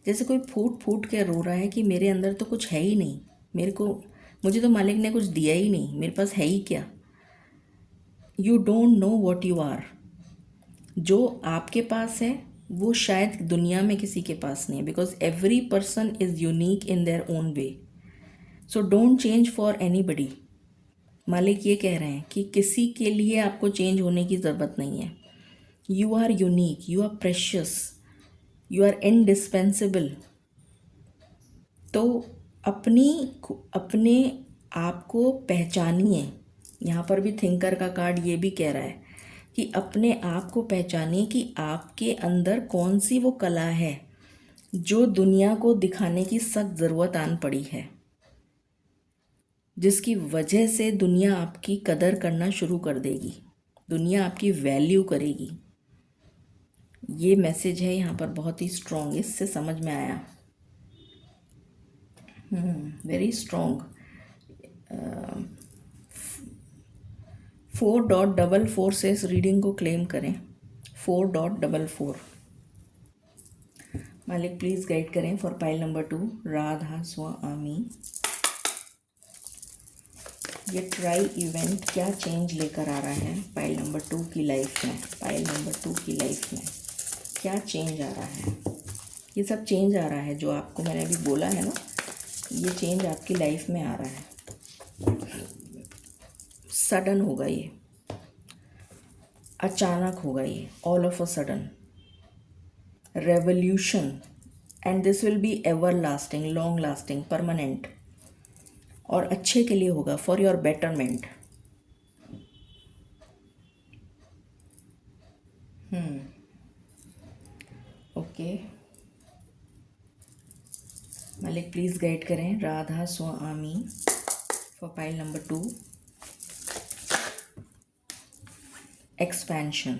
जैसे कोई फूट फूट के रो रहा है कि मेरे अंदर तो कुछ है ही नहीं, मुझे तो मालिक ने कुछ दिया ही नहीं, मेरे पास है ही क्या। You don't know what you are. जो आपके पास है वो शायद दुनिया में किसी के पास नहीं है, because every person is unique in their own way. So don't change for anybody. मालिक ये कह रहे हैं कि किसी के लिए आपको चेंज होने की ज़रूरत नहीं है। You are unique, you are precious, you are indispensable. तो अपनी अपने आप को पहचानिए। यहाँ पर भी थिंकर का कार्ड ये भी कह रहा है कि अपने आप को पहचानिए कि आपके अंदर कौन सी वो कला है जो दुनिया को दिखाने की सख्त ज़रूरत आन पड़ी है, जिसकी वजह से दुनिया आपकी कदर करना शुरू कर देगी, दुनिया आपकी वैल्यू करेगी। ये मैसेज है यहाँ पर बहुत ही स्ट्रॉन्ग, इससे समझ में आया। Very strong. 4.44 से इस रीडिंग को क्लेम करें। 4.44। मालिक प्लीज़ गाइड करें for pile number 2 Radha Swami. ये ट्राई इवेंट क्या चेंज लेकर आ रहा है पाइल नंबर 2 की लाइफ में। पाइल नंबर 2 की लाइफ में क्या चेंज आ रहा है। ये सब चेंज आ रहा है जो आपको मैंने अभी बोला है ना, ये चेंज आपकी लाइफ में आ रहा है। सडन होगा, ये अचानक होगा, ये all of a sudden revolution, and this will be ever lasting, long lasting, permanent, और अच्छे के लिए होगा, फॉर योर बेटरमेंट। ओके मालिक प्लीज़ गाइड करें Radha Swami for pile number 2 expansion.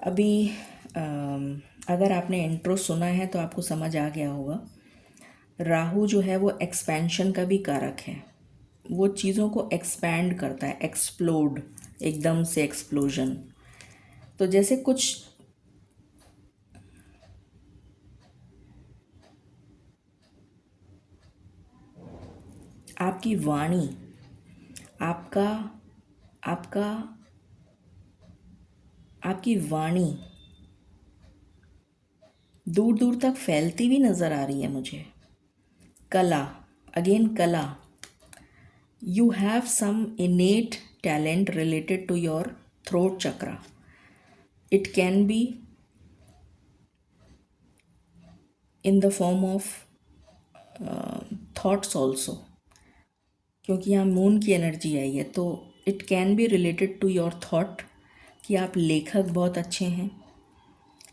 अभी अगर आपने इंट्रो सुना है तो आपको समझ आ गया होगा। राहु जो है वो एक्सपेंशन का भी कारक है, वो चीज़ों को एक्सपैंड करता है, एक्सप्लोड, एकदम से एक्सप्लोजन। तो जैसे कुछ आपकी वाणी, आपका आपका आपकी वाणी दूर दूर तक फैलती हुई नज़र आ रही है मुझे। कला, अगेन कला, you have some innate talent related to your throat chakra. It can be in the form of thoughts also, क्योंकि यहाँ मून की एनर्जी आई है, तो it can be related to your thought कि आप लेखक बहुत अच्छे हैं,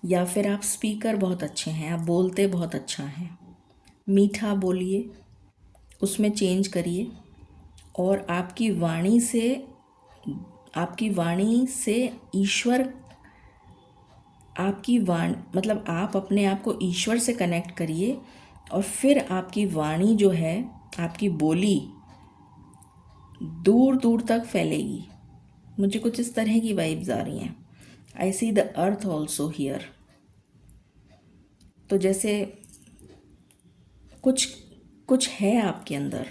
या फिर आप स्पीकर बहुत अच्छे हैं, आप बोलते बहुत अच्छा हैं। मीठा बोलिए, उसमें चेंज करिए, और आपकी वाणी से ईश्वर, आपकी वाणी मतलब आप अपने आप को ईश्वर से कनेक्ट करिए, और फिर आपकी वाणी जो है, आपकी बोली दूर दूर तक फैलेगी। मुझे कुछ इस तरह की वाइब्स आ रही हैं। I see the earth also here. तो जैसे कुछ है आपके अंदर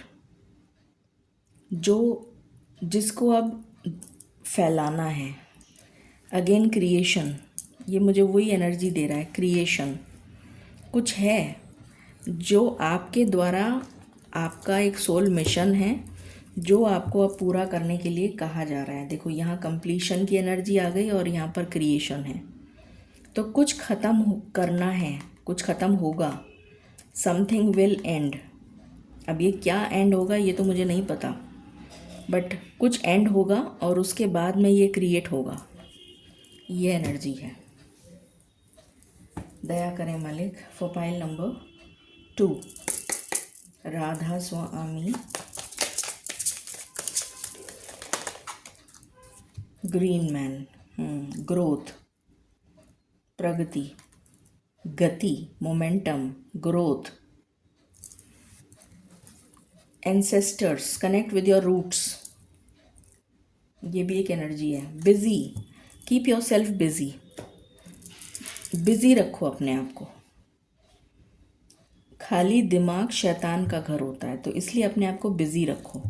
जिसको अब फैलाना है। अगेन क्रिएशन, ये मुझे वही एनर्जी दे रहा है, क्रिएशन। कुछ है जो आपके द्वारा, आपका एक सोल मिशन है जो आपको अब पूरा करने के लिए कहा जा रहा है। देखो यहाँ कंप्लीशन की एनर्जी आ गई और यहाँ पर क्रिएशन है। तो कुछ ख़त्म करना है, कुछ ख़त्म होगा। Something will and. अब ये क्या एंड होगा ये तो मुझे नहीं पता, बट कुछ एंड होगा और उसके बाद में ये क्रिएट होगा। ये एनर्जी है। दया करें मालिक for pile number 2, Radha Swami, green man, growth, प्रगति, गति, momentum, growth, ancestors, connect with your roots, ये भी एक एनर्जी है। Busy, keep yourself busy, busy रखो अपने आप को। खाली दिमाग शैतान का घर होता है, तो इसलिए अपने आप को बिजी रखो।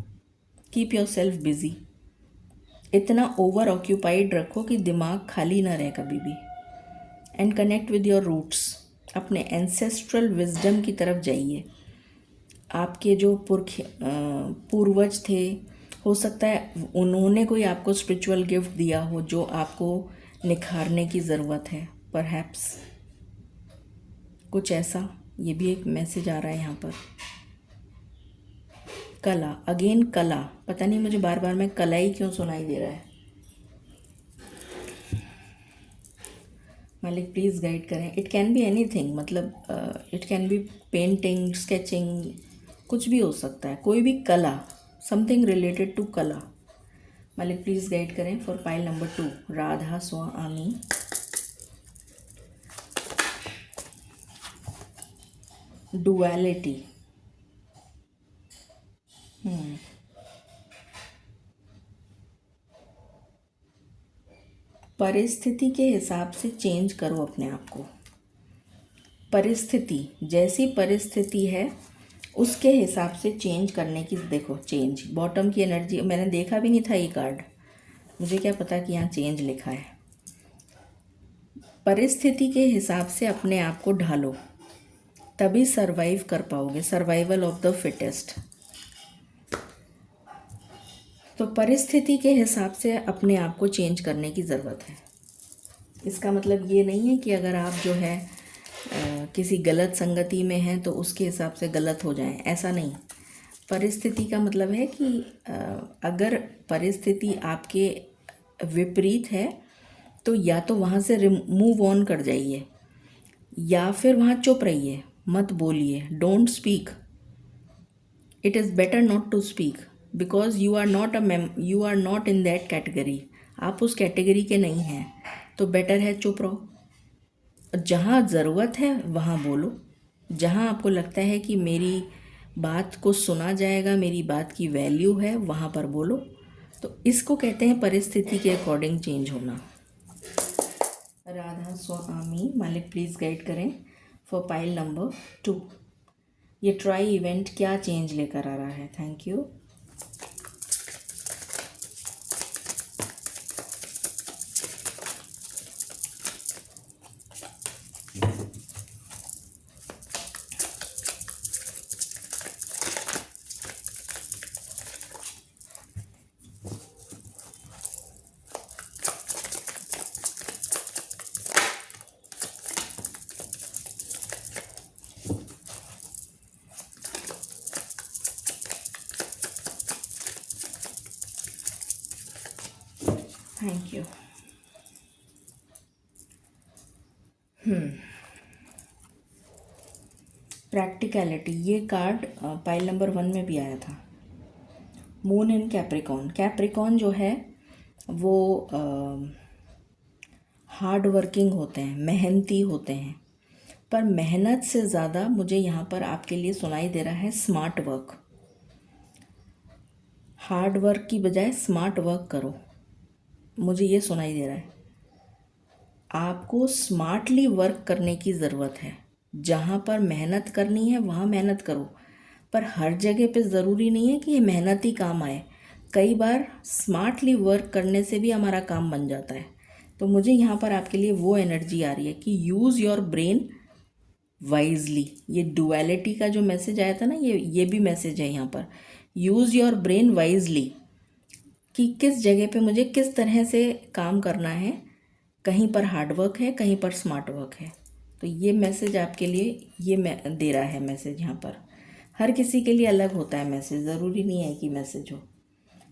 कीप योर सेल्फ बिजी, इतना ओवर ऑक्यूपाइड रखो कि दिमाग खाली ना रहे कभी भी। And connect with your roots, अपने एंसेस्ट्रल विजडम की तरफ जाइए। आपके जो पूर्वज थे, हो सकता है उन्होंने कोई आपको स्पिरिचुअल गिफ्ट दिया हो जो आपको निखारने की ज़रूरत है, परहैप्स कुछ ऐसा। ये भी एक मैसेज आ रहा है यहाँ पर। कला, अगेन कला, पता नहीं मुझे बार बार में कला ही क्यों सुनाई दे रहा है। मालिक प्लीज़ गाइड करें। इट कैन बी एनीथिंग, मतलब it can B painting, sketching, कुछ भी हो सकता है, कोई भी कला, समथिंग रिलेटेड टू कला। मालिक प्लीज़ गाइड करें for pile number 2, Radha Swami, duality. परिस्थिति के हिसाब से चेंज करो अपने आप को। परिस्थिति, जैसी परिस्थिति है उसके हिसाब से चेंज करने की, देखो चेंज, बॉटम की एनर्जी। मैंने देखा भी नहीं था ये कार्ड, मुझे क्या पता कि यहाँ चेंज लिखा है। परिस्थिति के हिसाब से अपने आप को ढालो, तभी सरवाइव कर पाओगे। Survival of the fittest. तो परिस्थिति के हिसाब से अपने आप को चेंज करने की ज़रूरत है। इसका मतलब ये नहीं है कि अगर आप जो है किसी गलत संगति में हैं तो उसके हिसाब से गलत हो जाएं, ऐसा नहीं। परिस्थिति का मतलब है कि अगर परिस्थिति आपके विपरीत है तो या तो वहाँ से मूव ऑन कर जाइए, या फिर वहाँ चुप रहिए, मत बोलिए। Don't speak, it is better not to speak, because you are not in that category. आप उस कैटेगरी के नहीं हैं, तो बेटर है चुप रहो। जहाँ ज़रूरत है वहाँ बोलो, जहाँ आपको लगता है कि मेरी बात को सुना जाएगा, मेरी बात की वैल्यू है, वहाँ पर बोलो। तो इसको कहते हैं परिस्थिति के अकॉर्डिंग चेंज होना। राधा स्वामी, मालिक प्लीज़ गाइड करें फॉर पाइल नंबर 2, ये ट्राई इवेंट क्या चेंज लेकर आ रहा है? Thank you. Thank you. Practicality, ये कार्ड पाइल नंबर 1 में भी आया था। Moon in Capricorn. कैप्रिकॉन जो है वो हार्ड वर्किंग होते हैं, मेहनती होते हैं, पर मेहनत से ज़्यादा मुझे यहाँ पर आपके लिए सुनाई दे रहा है स्मार्ट वर्क। हार्ड वर्क की बजाय स्मार्ट वर्क करो, मुझे ये सुनाई दे रहा है। आपको स्मार्टली वर्क करने की ज़रूरत है। जहाँ पर मेहनत करनी है वहाँ मेहनत करो, पर हर जगह पे ज़रूरी नहीं है कि ये मेहनत ही काम आए। कई बार स्मार्टली वर्क करने से भी हमारा काम बन जाता है। तो मुझे यहाँ पर आपके लिए वो एनर्जी आ रही है कि यूज़ योर ब्रेन वाइजली। ये डुअलिटी का जो मैसेज आया था ना, ये भी मैसेज है यहाँ पर। यूज़ योर ब्रेन वाइजली, कि किस जगह पे मुझे किस तरह से काम करना है। कहीं पर हार्ड वर्क है, कहीं पर स्मार्ट वर्क है। तो ये मैसेज आपके लिए ये मैं दे रहा है मैसेज यहाँ पर। हर किसी के लिए अलग होता है मैसेज, ज़रूरी नहीं है कि मैसेज हो।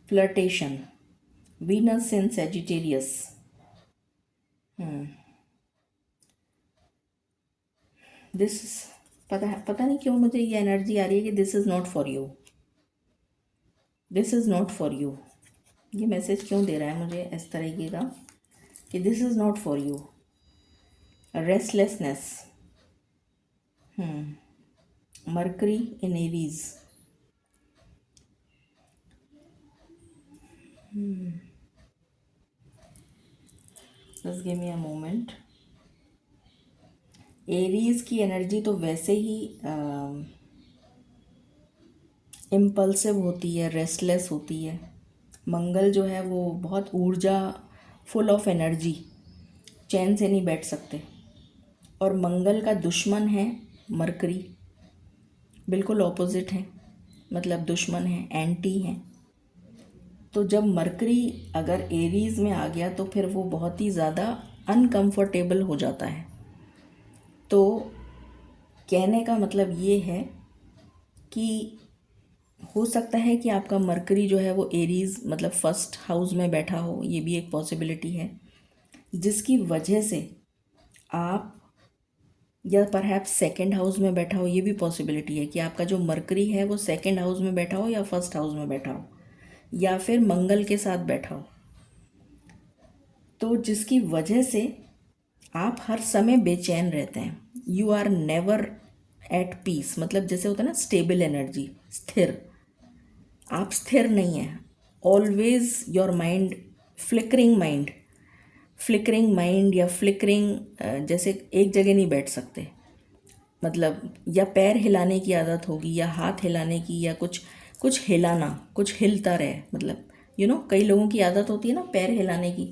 Flirtation, Venus in Sagittarius. This, पता नहीं क्यों मुझे ये एनर्जी आ रही है कि this is not for you, this is not for you. ये मैसेज क्यों दे रहा है मुझे इस तरीके का कि this is not for you. Restlessness, mercury in Aries. Just give me a moment. Aries की एनर्जी तो वैसे ही इम्पल्सिव होती है, रेस्टलेस होती है। मंगल जो है वो बहुत ऊर्जा, फुल ऑफ एनर्जी, चैन से नहीं बैठ सकते। और मंगल का दुश्मन है मरकरी, बिल्कुल ऑपोजिट है, मतलब दुश्मन है, एंटी है। तो जब मरकरी अगर एरीज में आ गया तो फिर वो बहुत ही ज़्यादा अनकंफर्टेबल हो जाता है। तो कहने का मतलब ये है कि हो सकता है कि आपका मरकरी जो है वो एरीज मतलब फर्स्ट हाउस में बैठा हो, ये भी एक पॉसिबिलिटी है, जिसकी वजह से आप, या परहैप्स सेकंड हाउस में बैठा हो, ये भी पॉसिबिलिटी है कि आपका जो मरकरी है वो सेकंड हाउस में बैठा हो या फर्स्ट हाउस में बैठा हो, या फिर मंगल के साथ बैठा हो। तो जिसकी वजह से आप हर समय बेचैन रहते हैं। You are never at peace, मतलब जैसे होता है ना स्टेबल एनर्जी, स्थिर। आप स्थिर नहीं हैं। Always your mind flickering, mind या फ्लिकरिंग, जैसे एक जगह नहीं बैठ सकते। मतलब या पैर हिलाने की आदत होगी, या हाथ हिलाने की, या कुछ कुछ हिलाना, कुछ हिलता रहे। मतलब कई लोगों की आदत होती है ना पैर हिलाने की।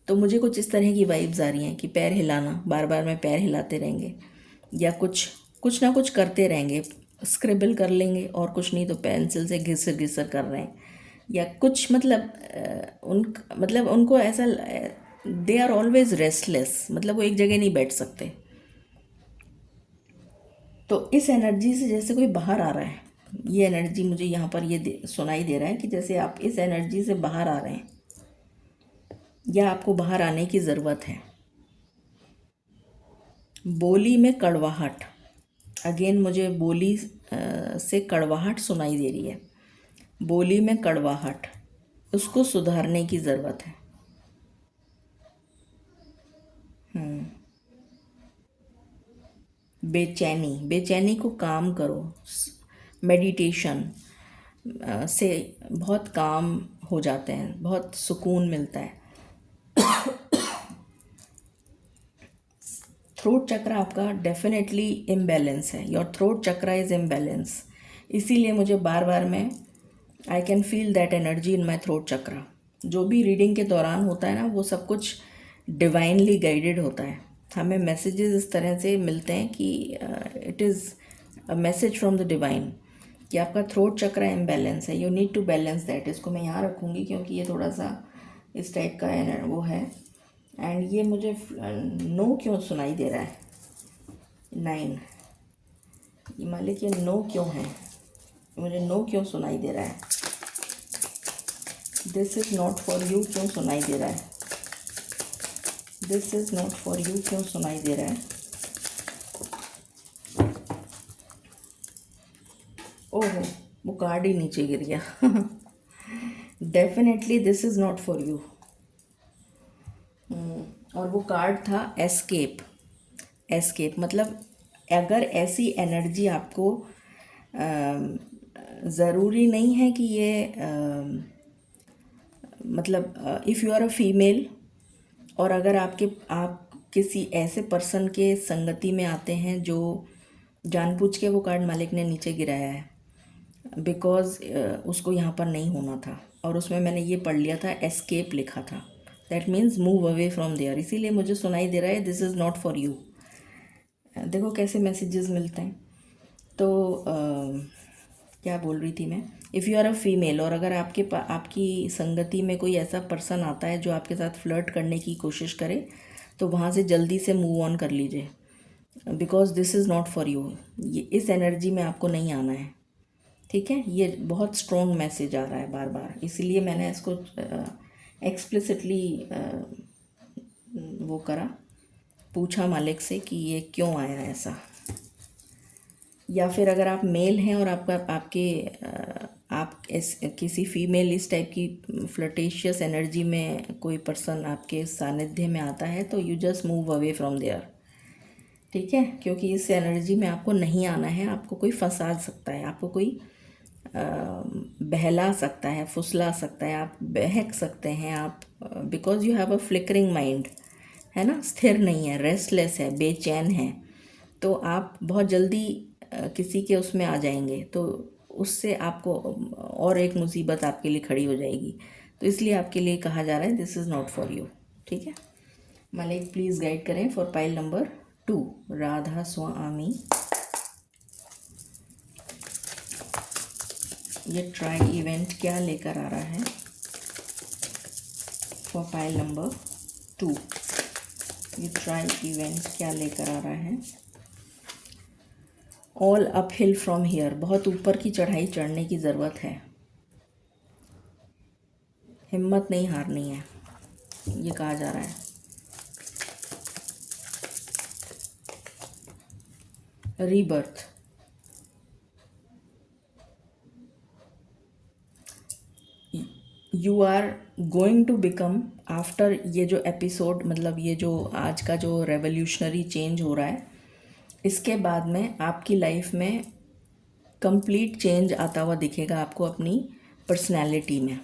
तो मुझे कुछ इस तरह की वाइब्स आ रही हैं कि पैर हिलाना, बार बार में पैर हिलाते रहेंगे, या कुछ ना कुछ करते रहेंगे। स्क्रिबल कर लेंगे, और कुछ नहीं तो पेंसिल से घिसर घिसर कर रहे हैं, या कुछ मतलब उनको ऐसा, दे आर ऑलवेज रेस्टलेस, मतलब वो एक जगह नहीं बैठ सकते। तो इस एनर्जी से जैसे कोई बाहर आ रहा है, ये एनर्जी मुझे यहाँ पर सुनाई दे रहा है कि जैसे आप इस एनर्जी से बाहर आ रहे हैं, या आपको बाहर आने की ज़रूरत है। बोली में कड़वाहट, अगेन मुझे बोली से कड़वाहट सुनाई दे रही है। बोली में कड़वाहट, उसको सुधारने की ज़रूरत है। बेचैनी को काम करो। मेडिटेशन से बहुत काम हो जाते हैं, बहुत सुकून मिलता है। थ्रोट चक्र आपका डेफिनेटली इम्बैलेंस है, योर थ्रोट चक्र इज़ इम्बैलेंस। इसीलिए मुझे बार बार मैं I can feel that energy in my throat चक्र। जो भी रीडिंग के दौरान होता है ना, वो सब कुछ डिवाइनली गाइडेड होता है। हमें मैसेजेस इस तरह से मिलते हैं कि it is a message from the divine कि आपका थ्रोट चक्र इम्बैलेंस है, you need to balance that. इसको मैं यहाँ रखूँगी क्योंकि ये थोड़ा सा इस टाइप का वो है। एंड ये मुझे नो क्यों सुनाई दे रहा है, 9। ये मालिक, ये नो क्यों है, मुझे नो क्यों सुनाई दे रहा है, this is not for you क्यों सुनाई दे रहा है, this is not for you क्यों सुनाई दे रहा है। ओहो, वो कार्ड ही नीचे गिर गया। Definitely this is not for you. और वो कार्ड था एस्केप। एस्केप मतलब अगर ऐसी एनर्जी आपको ज़रूरी नहीं है कि ये मतलब if you are a female, और अगर आप किसी ऐसे पर्सन के संगति में आते हैं जो जानबूझ के वो कार्ड मालिक ने नीचे गिराया है, बिकॉज उसको यहाँ पर नहीं होना था, और उसमें मैंने ये पढ़ लिया था, एस्केप लिखा था, that means move away from there. इसीलिए मुझे सुनाई दे रहा है this is not for you. देखो कैसे मैसेजेस मिलते हैं। तो क्या बोल रही थी मैं, if you are a female, और अगर आपकी संगति में कोई ऐसा पर्सन आता है जो आपके साथ फ्लर्ट करने की कोशिश करे, तो वहाँ से जल्दी से मूव ऑन कर लीजिए, because this is not for you. ये इस एनर्जी में आपको नहीं आना है, ठीक है। ये बहुत स्ट्रॉन्ग मैसेज आ रहा है बार बार, इसीलिए मैंने इसको एक्सप्लिसिटली वो करा, पूछा मालिक से कि ये क्यों आया ऐसा। या फिर अगर आप मेल हैं और आप किसी फीमेल इस टाइप की फ्लर्टेशियस एनर्जी में कोई पर्सन आपके सानिध्य में आता है, तो you just move away from there, ठीक है। क्योंकि इस एनर्जी में आपको नहीं आना है, आपको कोई फंसा सकता है, आपको कोई बहला सकता है, फुसला सकता है, आप बहक सकते हैं आप, because you have a flickering mind, है ना, स्थिर नहीं है, रेस्टलेस है, बेचैन है, तो आप बहुत जल्दी किसी के उसमें आ जाएंगे, तो उससे आपको और एक मुसीबत आपके लिए खड़ी हो जाएगी। तो इसलिए आपके लिए कहा जा रहा है this is not for you, ठीक है। मालिक प्लीज़ गाइड करें for pile number 2, Radha Swami. ये ट्राई इवेंट क्या लेकर आ रहा है फॉर पाइल नंबर 2, ये ट्राई इवेंट क्या लेकर आ रहा है। All up hill from here, बहुत ऊपर की चढ़ाई चढ़ने की ज़रूरत है, हिम्मत नहीं हारनी है, ये कहा जा रहा है। Rebirth, you are going to become after ये जो एपिसोड, मतलब ये जो आज का जो रेवोल्यूशनरी चेंज हो रहा है, इसके बाद में आपकी लाइफ में कंप्लीट चेंज आता हुआ दिखेगा आपको अपनी पर्सनैलिटी में।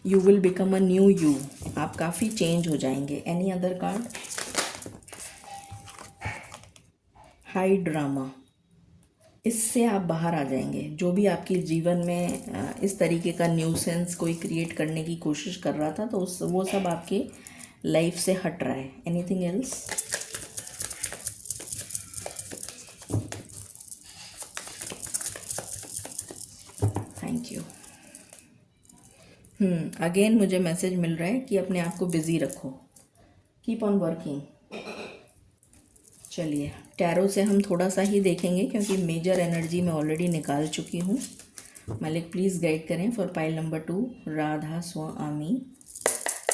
You will become a new you, आप काफ़ी चेंज हो जाएंगे। Any other card, high drama, इससे आप बाहर आ जाएंगे। जो भी आपके जीवन में इस तरीके का न्यूसेंस कोई क्रिएट करने की कोशिश कर रहा था, तो वो सब आपके लाइफ से हट रहा है। Anything else, thank you. Again मुझे मैसेज मिल रहा है कि अपने आप को बिजी रखो, कीप ऑन वर्किंग। चलिए, टैरो से हम थोड़ा सा ही देखेंगे क्योंकि मेजर एनर्जी मैं ऑलरेडी निकाल चुकी हूँ। मालिक प्लीज़ गाइड करें for pile number 2, Radha Swami.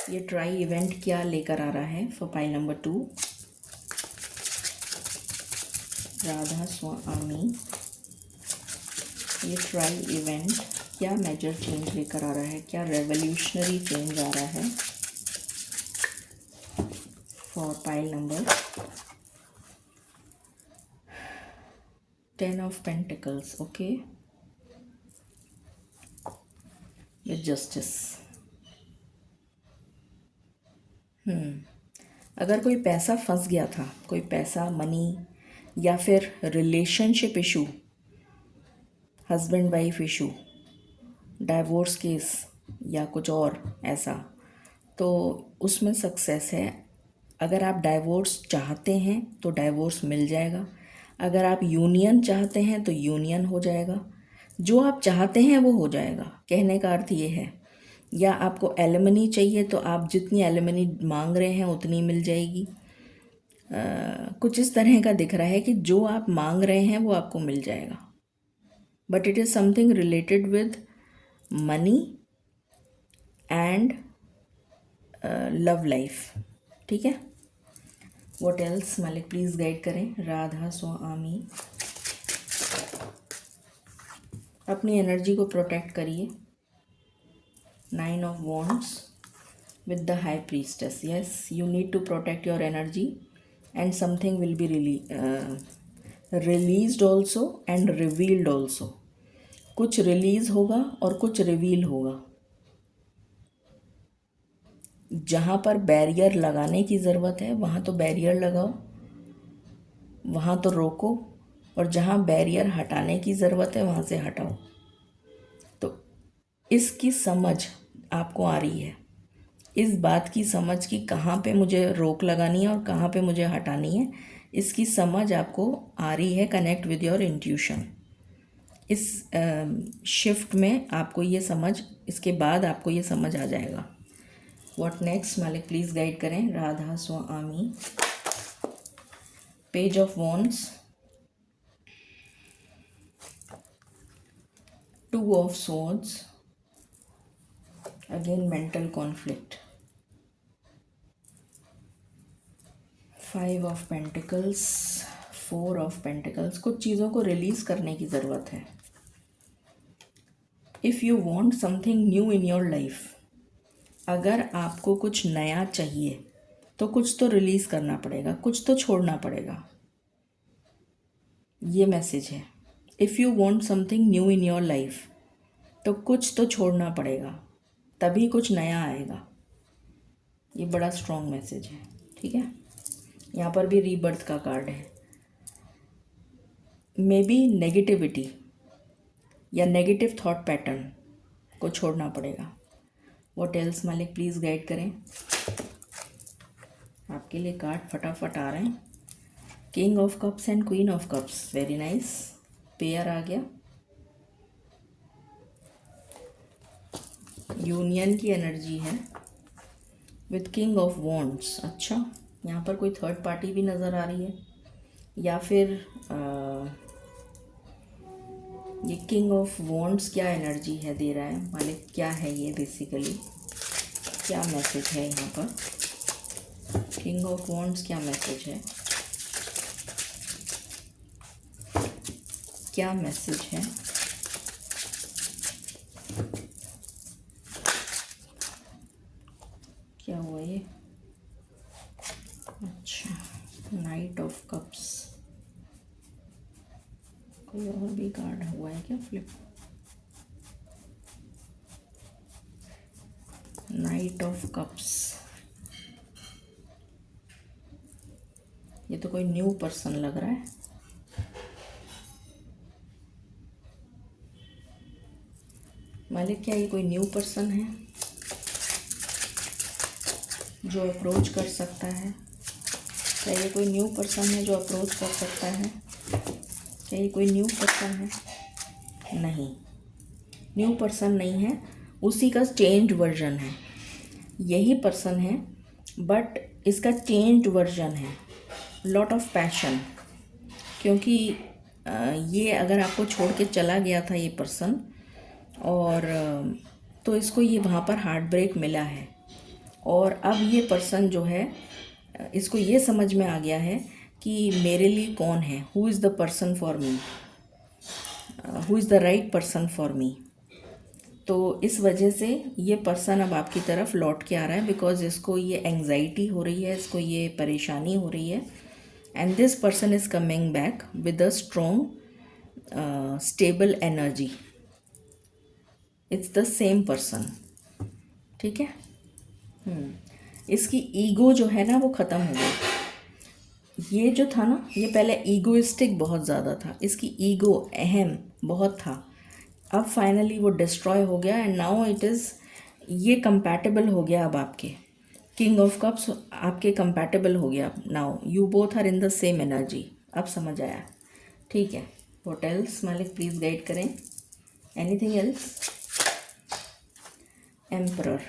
ये ट्राई इवेंट क्या लेकर आ रहा है for pile number 2, Radha Swami. ये ट्राई इवेंट क्या मेजर चेंज लेकर आ रहा है, क्या रेवोल्यूशनरी चेंज आ रहा है for pile number 10 of Pentacles, okay, with Justice। अगर कोई पैसा फंस गया था, कोई पैसा, मनी, या फिर relationship issue, husband wife issue, divorce case या कुछ और ऐसा, तो उसमें सक्सेस है। अगर आप डाइवोर्स चाहते हैं तो डाइवोर्स मिल जाएगा। अगर आप यूनियन चाहते हैं तो यूनियन हो जाएगा। जो आप चाहते हैं वो हो जाएगा, कहने का अर्थ ये है। या आपको एलिमनी चाहिए तो आप जितनी एलिमनी मांग रहे हैं उतनी मिल जाएगी। कुछ इस तरह का दिख रहा है कि जो आप मांग रहे हैं वो आपको मिल जाएगा, but it is something related with money and love life. ठीक है, व्हाट एल्स मालिक प्लीज़ गाइड करें। राधा स्वामी, अपनी एनर्जी को प्रोटेक्ट करिए। 9 of wands with the high priestess. Yes, you need to protect your energy and something will be released also and revealed also. कुछ release होगा और कुछ रिवील होगा। जहाँ पर बैरियर लगाने की ज़रूरत है वहाँ तो बैरियर लगाओ, वहाँ तो रोको, और जहाँ बैरियर हटाने की ज़रूरत है वहाँ से हटाओ। तो इसकी समझ आपको आ रही है, इस बात की समझ कि कहाँ पे मुझे रोक लगानी है और कहाँ पे मुझे हटानी है, इसकी समझ आपको आ रही है। Connect with your intuition. इस शिफ्ट में आपको ये समझ, इसके बाद आपको ये समझ आ जाएगा। व्हाट नेक्स्ट मालिक प्लीज़ गाइड करें। Radha Swami, page of wands, 2 of swords, again mental conflict, 5 of pentacles, 4 of pentacles. कुछ चीज़ों को रिलीज़ करने की ज़रूरत है। If you want something new in your life, अगर आपको कुछ नया चाहिए तो कुछ तो रिलीज़ करना पड़ेगा, कुछ तो छोड़ना पड़ेगा। ये मैसेज है। If you want something new in your life, तो कुछ तो छोड़ना पड़ेगा, तभी कुछ नया आएगा। ये बड़ा स्ट्रॉन्ग मैसेज है। ठीक है, यहाँ पर भी रीबर्थ का कार्ड है। मे बी नेगेटिविटी या नेगेटिव थॉट पैटर्न को छोड़ना पड़ेगा। व्हाट एल्स मालिक प्लीज़ गाइड करें। आपके लिए कार्ड फटाफट आ रहे हैं। King of cups and queen of cups, very nice, pair आ गया। यूनियन की एनर्जी है विद किंग ऑफ वॉन्ड्स। अच्छा, यहाँ पर कोई थर्ड पार्टी भी नज़र आ रही है, या फिर ये किंग ऑफ वॉन्ड्स क्या एनर्जी है दे रहा है मालिक, क्या है ये बेसिकली, क्या मैसेज है यहाँ पर। किंग ऑफ वॉन्ड्स क्या मैसेज है, क्या मैसेज है। क्या हुआ ये, अच्छा, नाइट ऑफ कप्स। कोई और भी कार्ड हुआ है क्या फ्लिप। नाइट ऑफ कप्स, ये तो कोई न्यू पर्सन लग रहा है। मालिक क्या ये कोई न्यू पर्सन है जो अप्रोच कर सकता है। क्या ये कोई न्यू पर्सन है जो अप्रोच कर सकता है। क्या ये कोई न्यू पर्सन है, नहीं, न्यू पर्सन नहीं है, उसी का चेंज वर्जन है। यही पर्सन है बट इसका चेंज वर्जन है। लॉट ऑफ पैशन, क्योंकि ये अगर आपको छोड़ के चला गया था ये पर्सन, और तो इसको ये वहाँ पर हार्ट ब्रेक मिला है, और अब ये पर्सन जो है इसको ये समझ में आ गया है कि मेरे लिए कौन है, who is the person for me, who is the right person for me. तो इस वजह से ये पर्सन अब आपकी तरफ लौट के आ रहा है, बिकॉज इसको ये एंग्जाइटी हो रही है, इसको ये परेशानी हो रही है, and this person is coming back with a strong stable energy. It's the same person. ठीक है, इसकी ईगो जो है ना वो ख़त्म हो गई। ये जो था ना, ये पहले ईगोइस्टिक बहुत ज़्यादा था, इसकी ईगो अहम बहुत था। अब फाइनली वो डिस्ट्रॉय हो गया एंड नाउ इट इज़, ये कंपैटिबल हो गया अब आपके किंग ऑफ कप्स आपके कंपैटिबल हो गया। Now you both are in the same energy. अब समझ आया? ठीक है। व्हाट एल्स मालिक प्लीज़ गाइड करें। Anything else? Emperor,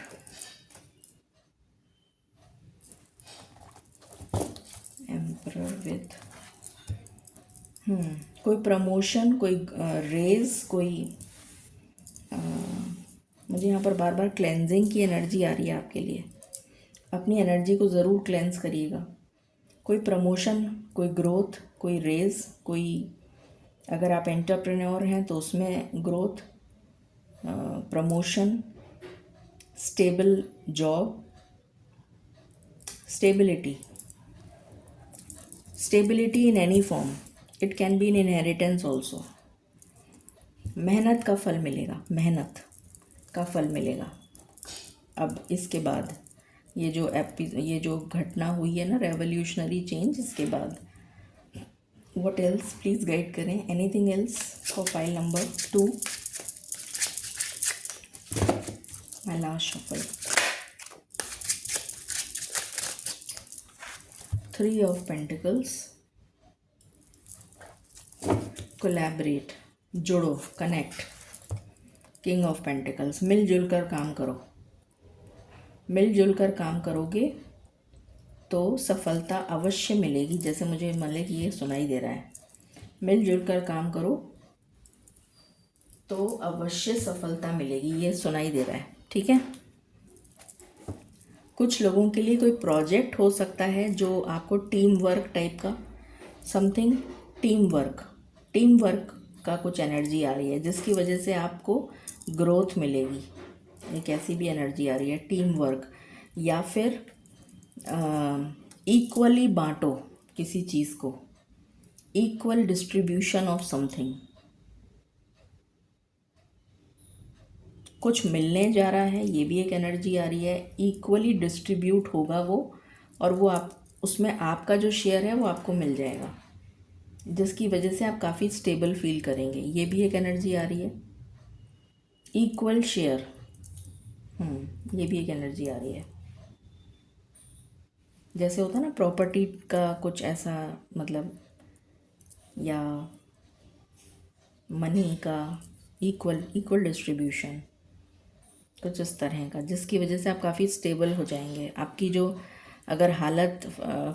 emperor with कोई प्रमोशन, कोई रेज, कोई मुझे यहाँ पर बार बार क्लेंजिंग की एनर्जी आ रही है आपके लिए। अपनी एनर्जी को ज़रूर क्लेंस करिएगा। कोई प्रमोशन, कोई ग्रोथ, कोई रेज, कोई अगर आप एंटरप्रेन्योर हैं तो उसमें growth, promotion, stable job, stability, stability in any form, it can be in inheritance also. मेहनत का फल मिलेगा, मेहनत का फल मिलेगा। अब इसके बाद ये जो घटना हुई है ना, रेवोल्यूशनरी चेंज, इसके बाद व्हाट एल्स प्लीज़ गाइड करें। Anything else for file number 2, my last shuffle. 3 of pentacles, collaborate, judo, connect. King of pentacles, मिलजुल कर काम करो। मिलजुल कर काम करोगे तो सफलता अवश्य मिलेगी। जैसे मुझे मलिक ये सुनाई दे रहा है, मिलजुल कर काम करो तो अवश्य सफलता मिलेगी, ये सुनाई दे रहा है। ठीक है। कुछ लोगों के लिए कोई प्रोजेक्ट हो सकता है जो आपको टीम वर्क टाइप का, समथिंग टीम वर्क का कुछ एनर्जी आ रही है जिसकी वजह से आपको ग्रोथ मिलेगी। एक ऐसी भी एनर्जी आ रही है, टीम वर्क, या फिर इक्वली बांटो किसी चीज़ को, इक्वल डिस्ट्रीब्यूशन ऑफ समथिंग। कुछ मिलने जा रहा है, ये भी एक एनर्जी आ रही है। इक्वली डिस्ट्रीब्यूट होगा वो, और वो आप उसमें आपका जो शेयर है वो आपको मिल जाएगा, जिसकी वजह से आप काफ़ी स्टेबल फील करेंगे। ये भी एक एनर्जी आ रही है, इक्वल शेयर। ये भी एक एनर्जी आ रही है। जैसे होता है ना प्रॉपर्टी का कुछ ऐसा मतलब, या मनी का इक्वल डिस्ट्रीब्यूशन, कुछ इस तरह का, जिसकी वजह से आप काफ़ी स्टेबल हो जाएंगे। आपकी जो अगर हालत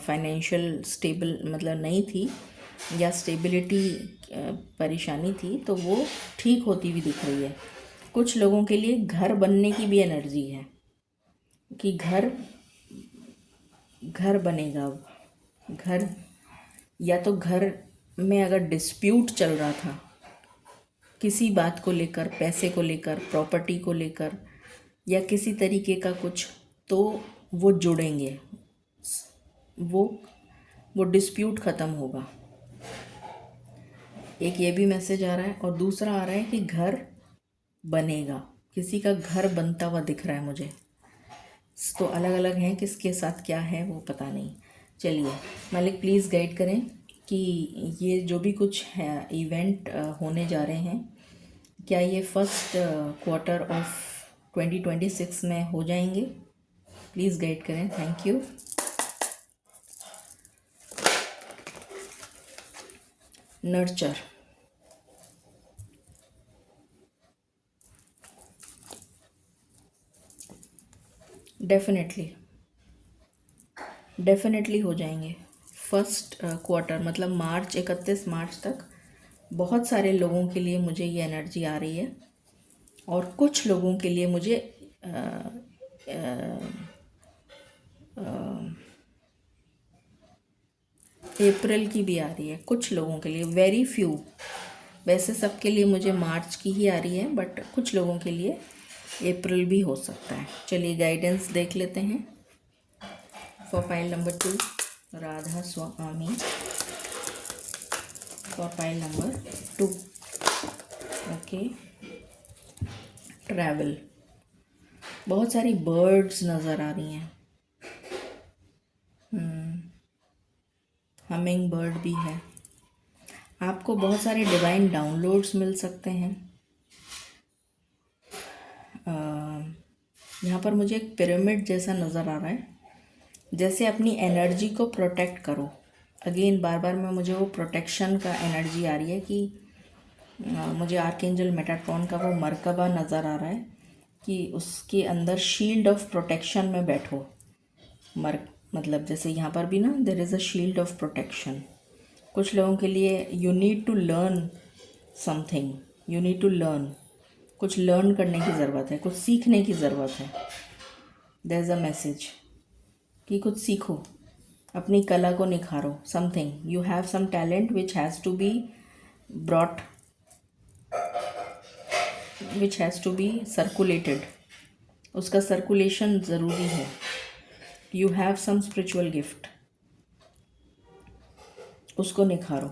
फाइनेंशियल स्टेबल मतलब नहीं थी, या स्टेबिलिटी परेशानी थी, तो वो ठीक होती हुई दिख रही है। कुछ लोगों के लिए घर बनने की भी एनर्जी है कि घर बनेगा। घर, या तो घर में अगर डिस्प्यूट चल रहा था किसी बात को लेकर, पैसे को लेकर, प्रॉपर्टी को लेकर, या किसी तरीके का कुछ, तो वो जुड़ेंगे, वो डिस्प्यूट ख़त्म होगा। एक ये भी मैसेज आ रहा है, और दूसरा आ रहा है कि घर बनेगा, किसी का घर बनता हुआ दिख रहा है मुझे। तो अलग अलग हैं, किसके साथ क्या है वो पता नहीं। चलिए मालिक प्लीज़ गाइड करें कि ये जो भी कुछ है इवेंट होने जा रहे हैं, क्या ये फर्स्ट क्वार्टर ऑफ 2026 में हो जाएंगे? प्लीज़ गाइड करें। Thank you. नर्चर, डेफिनेटली हो जाएंगे। फर्स्ट क्वार्टर मतलब मार्च, 31 मार्च तक बहुत सारे लोगों के लिए मुझे ये एनर्जी आ रही है, और कुछ लोगों के लिए मुझे अप्रैल की भी आ रही है। कुछ लोगों के लिए, वेरी फ्यू, वैसे सबके लिए मुझे मार्च की ही आ रही है, बट कुछ लोगों के लिए अप्रैल भी हो सकता है। चलिए गाइडेंस देख लेते हैं for file number 2, Radha Swami. For file number 2, okay, travel. बहुत सारी बर्ड्स नज़र आ रही हैं, हमिंग बर्ड भी है। आपको बहुत सारे डिवाइन डाउनलोड्स मिल सकते हैं। यहाँ पर मुझे एक पिरामिड जैसा नज़र आ रहा है, जैसे अपनी एनर्जी को प्रोटेक्ट करो। अगेन बार बार में मुझे वो प्रोटेक्शन का एनर्जी आ रही है कि मुझे आर्कएंजल मेटाट्रॉन का वो मरकबा नज़र आ रहा है कि उसके अंदर शील्ड ऑफ प्रोटेक्शन में बैठो। मतलब जैसे यहाँ पर भी ना, there is a shield of protection. कुछ लोगों के लिए you need to learn something, you need to learn, कुछ लर्न करने की ज़रूरत है, कुछ सीखने की ज़रूरत है। देयर इज़ अ मैसेज कि कुछ सीखो, अपनी कला को निखारो। Something, you have some talent which has to be brought, which has to be circulated, उसका सर्कुलेशन ज़रूरी है। You have some spiritual gift, उसको निखारो।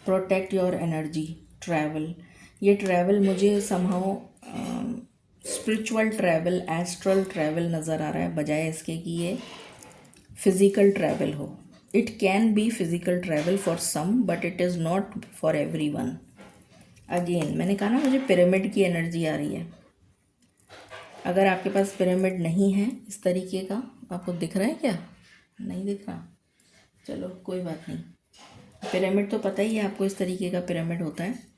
Protect your energy. ट्रैवल, ये ट्रैवल मुझे somehow spiritual travel, astral travel नज़र आ रहा है, बजाय इसके कि ये फिज़िकल ट्रैवल हो। It can be physical travel for some, but it is not for every one. Again मैंने कहा ना, मुझे पिरामिड की एनर्जी आ रही है। अगर आपके पास पिरामिड नहीं है इस तरीके का, आपको दिख रहा है क्या? नहीं दिख रहा, चलो कोई बात नहीं। पिरामिड तो पता ही है आपको, इस तरीके का पिरामिड होता है।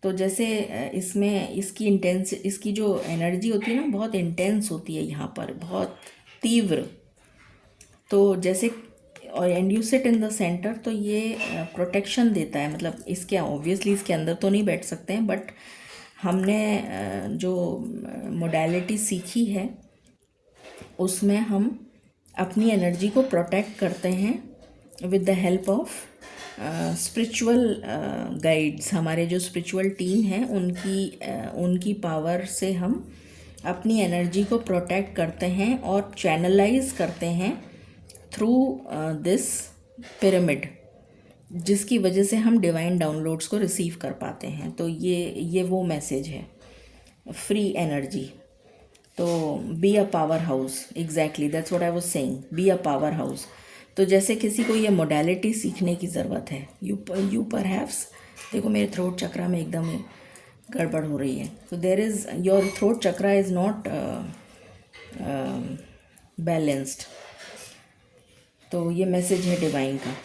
तो जैसे इसमें इसकी जो एनर्जी होती है ना, बहुत इंटेंस होती है, यहाँ पर बहुत तीव्र। तो जैसे, और and you sit in the centre, तो ये प्रोटेक्शन देता है। मतलब इसके ऑब्वियसली इसके अंदर तो नहीं बैठ सकते हैं, बट हमने जो मोडालिटी सीखी है उसमें हम अपनी एनर्जी को प्रोटेक्ट करते हैं with the help of spiritual guides. हमारे जो स्पिरिचुअल टीम है उनकी पावर से हम अपनी एनर्जी को प्रोटेक्ट करते हैं और चैनलाइज करते हैं थ्रू दिस पिरामिड, जिसकी वजह से हम डिवाइन डाउनलोड्स को रिसीव कर पाते हैं। तो ये वो मैसेज है, फ्री एनर्जी। तो be a power house, exactly that's what I was saying, be a power house. तो जैसे किसी को ये मोडालिटी सीखने की ज़रूरत है, यू परहैप्स, देखो मेरे थ्रोट चक्रा में एकदम गड़बड़ हो रही है। तो there is, your throat chakra is not balanced. तो ये मैसेज है डिवाइन का।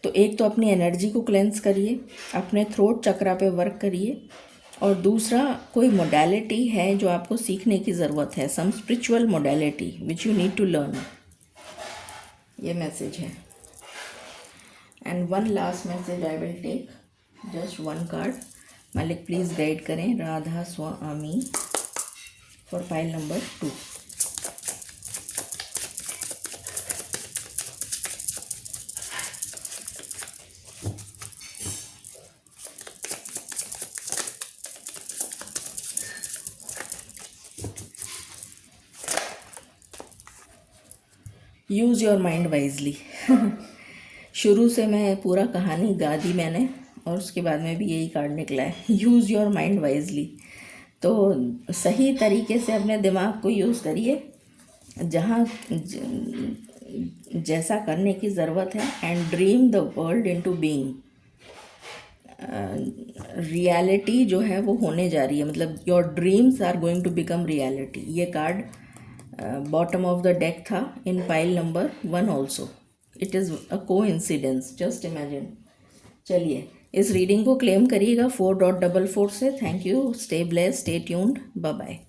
तो एक तो अपनी एनर्जी को क्लेंस करिए, अपने थ्रोट चक्रा पे वर्क करिए, और दूसरा कोई मोडालिटी है जो आपको सीखने की ज़रूरत है, some spiritual modality which you need to learn. ये मैसेज है। And one last message I will take, just one card. मालिक प्लीज़ गाइड करें Radha Swami for pile number 2। Use your mind wisely. शुरू से मैं पूरा कहानी गा दी मैंने, और उसके बाद में भी यही कार्ड निकला है, यूज़ योर माइंड वाइजली। तो सही तरीके से अपने दिमाग को यूज़ करिए, जहाँ जैसा करने की ज़रूरत है, and dream the world into being. Reality जो है वो होने जा रही है, मतलब your dreams are going to become reality. ये card bottom of the deck था in pile number 1 also. It is a coincidence, just imagine. चलिए इस रीडिंग को क्लेम करिएगा 4.44 से। Thank you, stay blessed, stay tuned, bye bye.